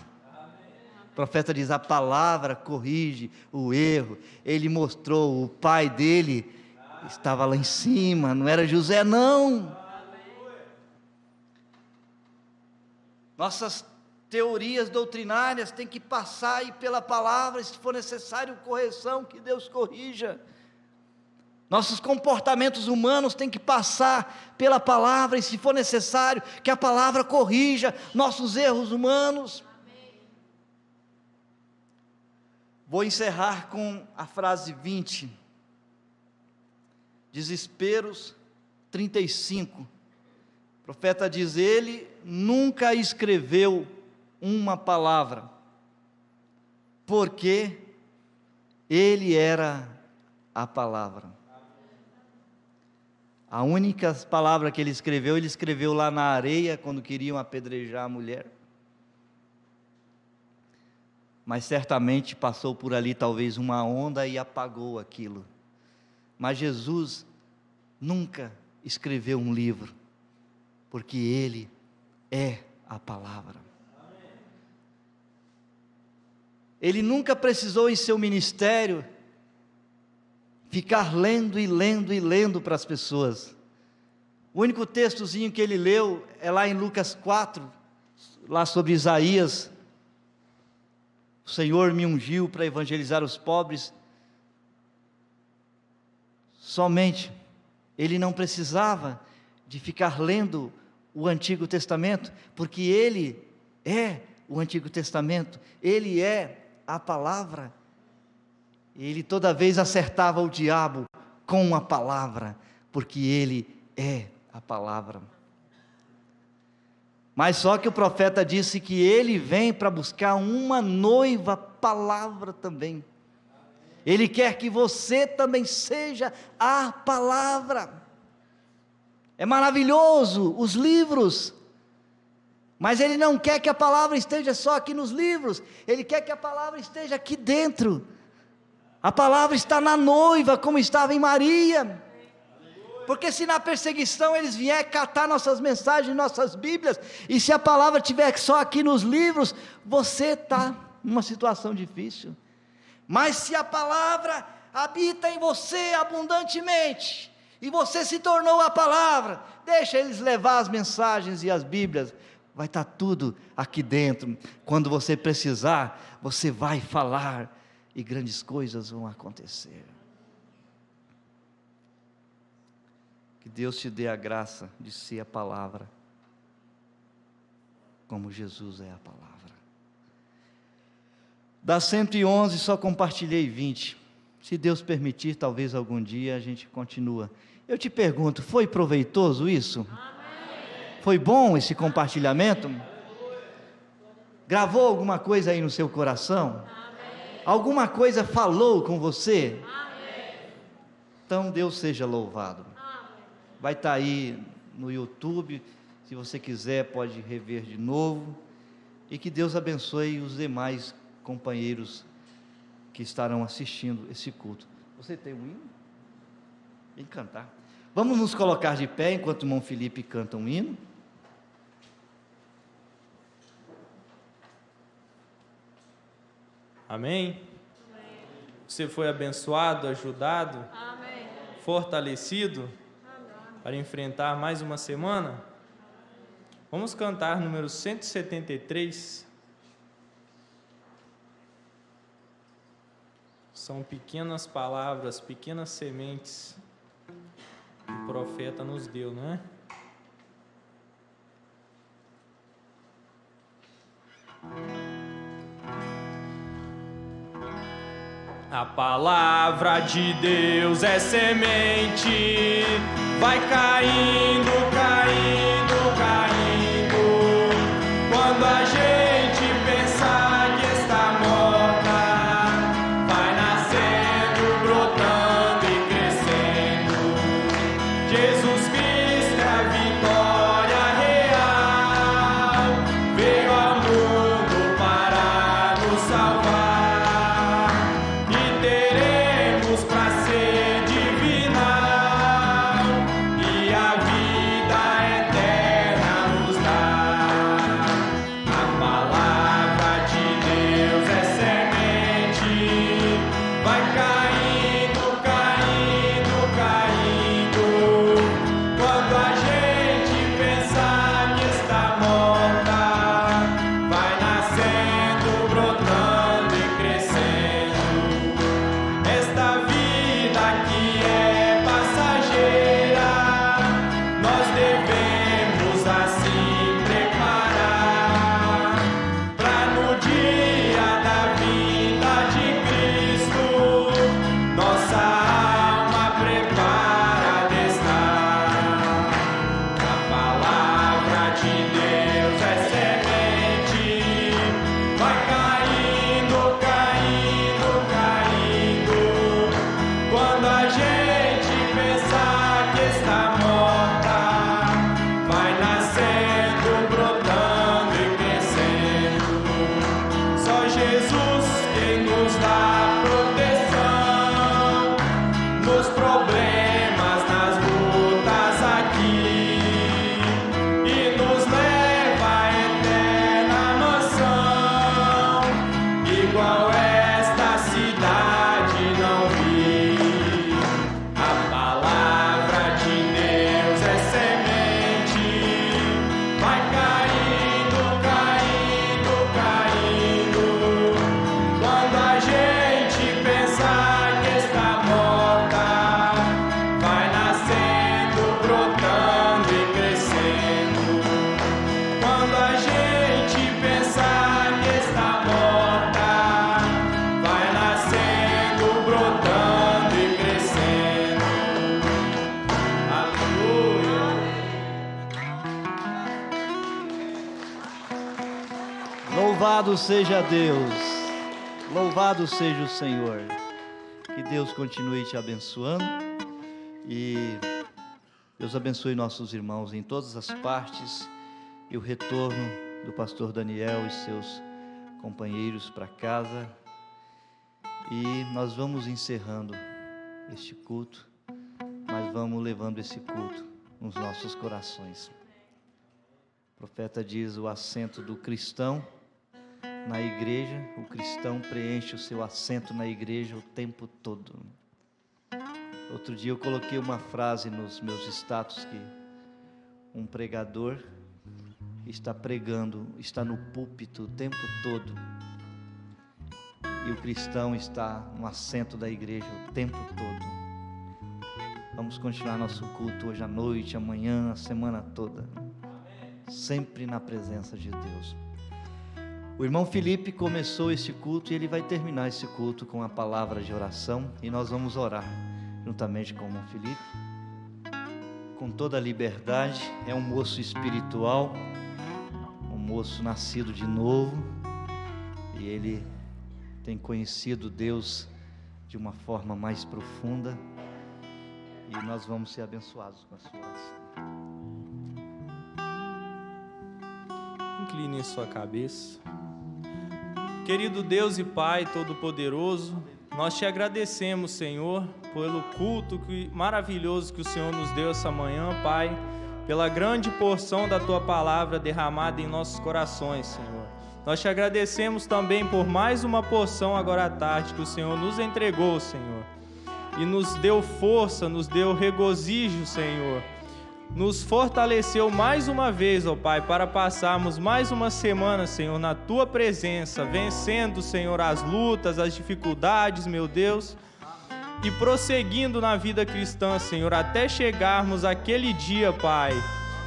O profeta diz: a palavra corrige o erro. Ele mostrou, o pai dele estava lá em cima, não era José não. Nossas teorias doutrinárias têm que passar aí pela palavra, se for necessário correção, que Deus corrija. Nossos comportamentos humanos têm que passar pela palavra, e se for necessário, que a palavra corrija nossos erros humanos. Vou encerrar com a frase 20, Desesperos 35. O profeta diz: ele nunca escreveu uma palavra, porque ele era a palavra. A única palavra que ele escreveu lá na areia, quando queriam apedrejar a mulher. Mas certamente passou por ali talvez uma onda e apagou aquilo. Mas Jesus nunca escreveu um livro, porque ele é a palavra. Ele nunca precisou em seu ministério ficar lendo e lendo e lendo para as pessoas. O único textozinho que ele leu é lá em Lucas 4, lá sobre Isaías. O Senhor me ungiu para evangelizar os pobres. Somente, ele não precisava de ficar lendo o Antigo Testamento, porque Ele é o Antigo Testamento, Ele é a palavra. Ele toda vez acertava o diabo com a palavra, porque Ele é a palavra. Mas só que o profeta disse que ele vem para buscar uma noiva palavra também. Ele quer que você também seja a palavra. É maravilhoso os livros, mas Ele não quer que a palavra esteja só aqui nos livros, Ele quer que a palavra esteja aqui dentro. A palavra está na noiva, como estava em Maria. Porque se na perseguição eles vierem catar nossas mensagens, nossas Bíblias, e se a palavra estiver só aqui nos livros, você está numa situação difícil. Mas se a palavra habita em você abundantemente, e você se tornou a palavra, deixa eles levar as mensagens e as Bíblias, vai estar tudo aqui dentro. Quando você precisar, você vai falar, e grandes coisas vão acontecer. Que Deus te dê a graça de ser a palavra, como Jesus é a palavra. Das 111 só compartilhei 20, se Deus permitir, talvez algum dia a gente continua. Eu te pergunto, foi proveitoso isso? Amém. Foi bom esse compartilhamento? Gravou alguma coisa aí no seu coração? Amém. Alguma coisa falou com você? Amém. Então Deus seja louvado. Vai estar aí no YouTube, se você quiser pode rever de novo, e que Deus abençoe os demais companheiros que estarão assistindo esse culto. Você tem um hino? Vem cantar. Vamos nos colocar de pé enquanto o irmão Felipe canta um hino. Amém? Você foi abençoado, ajudado, Amém. fortalecido para enfrentar mais uma semana? Vamos cantar número 173. São pequenas palavras, pequenas sementes que o profeta nos deu, não é? A palavra de Deus é semente, vai caindo, caindo, caindo. Quando a gente pensar que está morta, vai nascendo, brotando e crescendo. Jesus Cristo é a vitória real, veio ao mundo para nos salvar. Louvado seja Deus, louvado seja o Senhor. Que Deus continue te abençoando e Deus abençoe nossos irmãos em todas as partes e o retorno do pastor Daniel e seus companheiros para casa. E nós vamos encerrando este culto, mas vamos levando esse culto nos nossos corações. O profeta diz: o assento do cristão na igreja, o cristão preenche o seu assento na igreja o tempo todo. Outro dia eu coloquei uma frase nos meus status que um pregador está pregando, está no púlpito o tempo todo, e o cristão está no assento da igreja o tempo todo. Vamos continuar nosso culto hoje à noite, amanhã, a semana toda, sempre na presença de Deus. O irmão Felipe começou esse culto e ele vai terminar esse culto com a palavra de oração, e nós vamos orar juntamente com o irmão Felipe, com toda a liberdade. É um moço espiritual, um moço nascido de novo, e ele tem conhecido Deus de uma forma mais profunda, e nós vamos ser abençoados com a sua oração. Incline sua cabeça. Querido Deus e Pai Todo-Poderoso, nós te agradecemos, Senhor, pelo culto maravilhoso que o Senhor nos deu essa manhã, Pai, pela grande porção da Tua Palavra derramada em nossos corações, Senhor. Nós te agradecemos também por mais uma porção agora à tarde que o Senhor nos entregou, Senhor, e nos deu força, nos deu regozijo, Senhor. Nos fortaleceu mais uma vez, ó Pai, para passarmos mais uma semana, Senhor, na Tua presença, vencendo, Senhor, as lutas, as dificuldades, meu Deus, e prosseguindo na vida cristã, Senhor, até chegarmos àquele dia, Pai,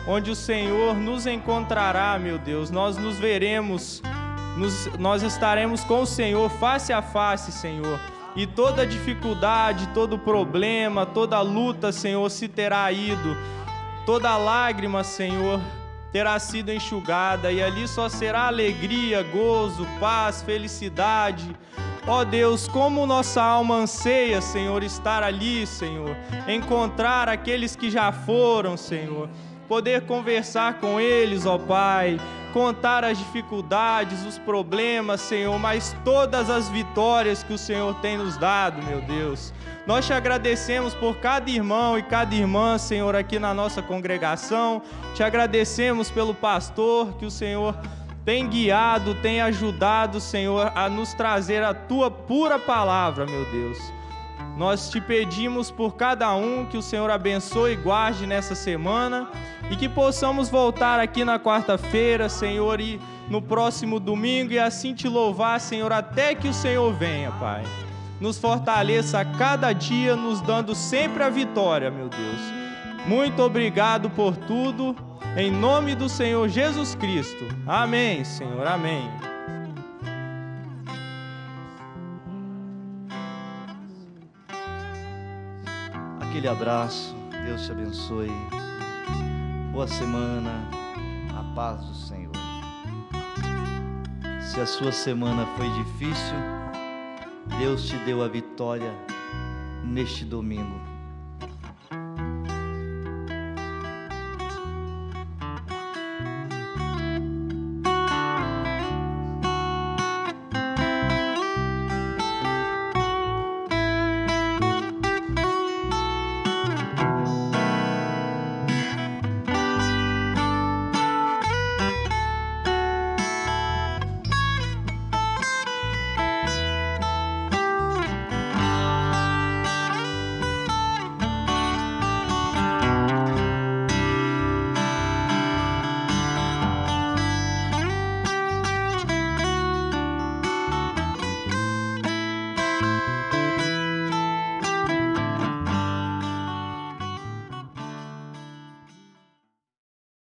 onde o Senhor nos encontrará, meu Deus, nós nos veremos, nós estaremos com o Senhor face a face, Senhor, e toda dificuldade, todo problema, toda luta, Senhor, se terá ido. Toda lágrima, Senhor, terá sido enxugada, e ali só será alegria, gozo, paz, felicidade. Ó Deus, como nossa alma anseia, Senhor, estar ali, Senhor, encontrar aqueles que já foram, Senhor, poder conversar com eles, ó Pai, contar as dificuldades, os problemas, Senhor, mas todas as vitórias que o Senhor tem nos dado, meu Deus. Nós te agradecemos por cada irmão e cada irmã, Senhor, aqui na nossa congregação. Te agradecemos pelo pastor que o Senhor tem guiado, tem ajudado, Senhor, a nos trazer a Tua pura palavra, meu Deus. Nós te pedimos por cada um que o Senhor abençoe e guarde nessa semana, e que possamos voltar aqui na quarta-feira, Senhor, e no próximo domingo, e assim te louvar, Senhor, até que o Senhor venha, Pai. Nos fortaleça a cada dia, nos dando sempre a vitória, meu Deus. Muito obrigado por tudo, em nome do Senhor Jesus Cristo. Amém, Senhor, amém. Aquele abraço, Deus te abençoe. Boa semana, a paz do Senhor. Se a sua semana foi difícil, Deus te deu a vitória neste domingo.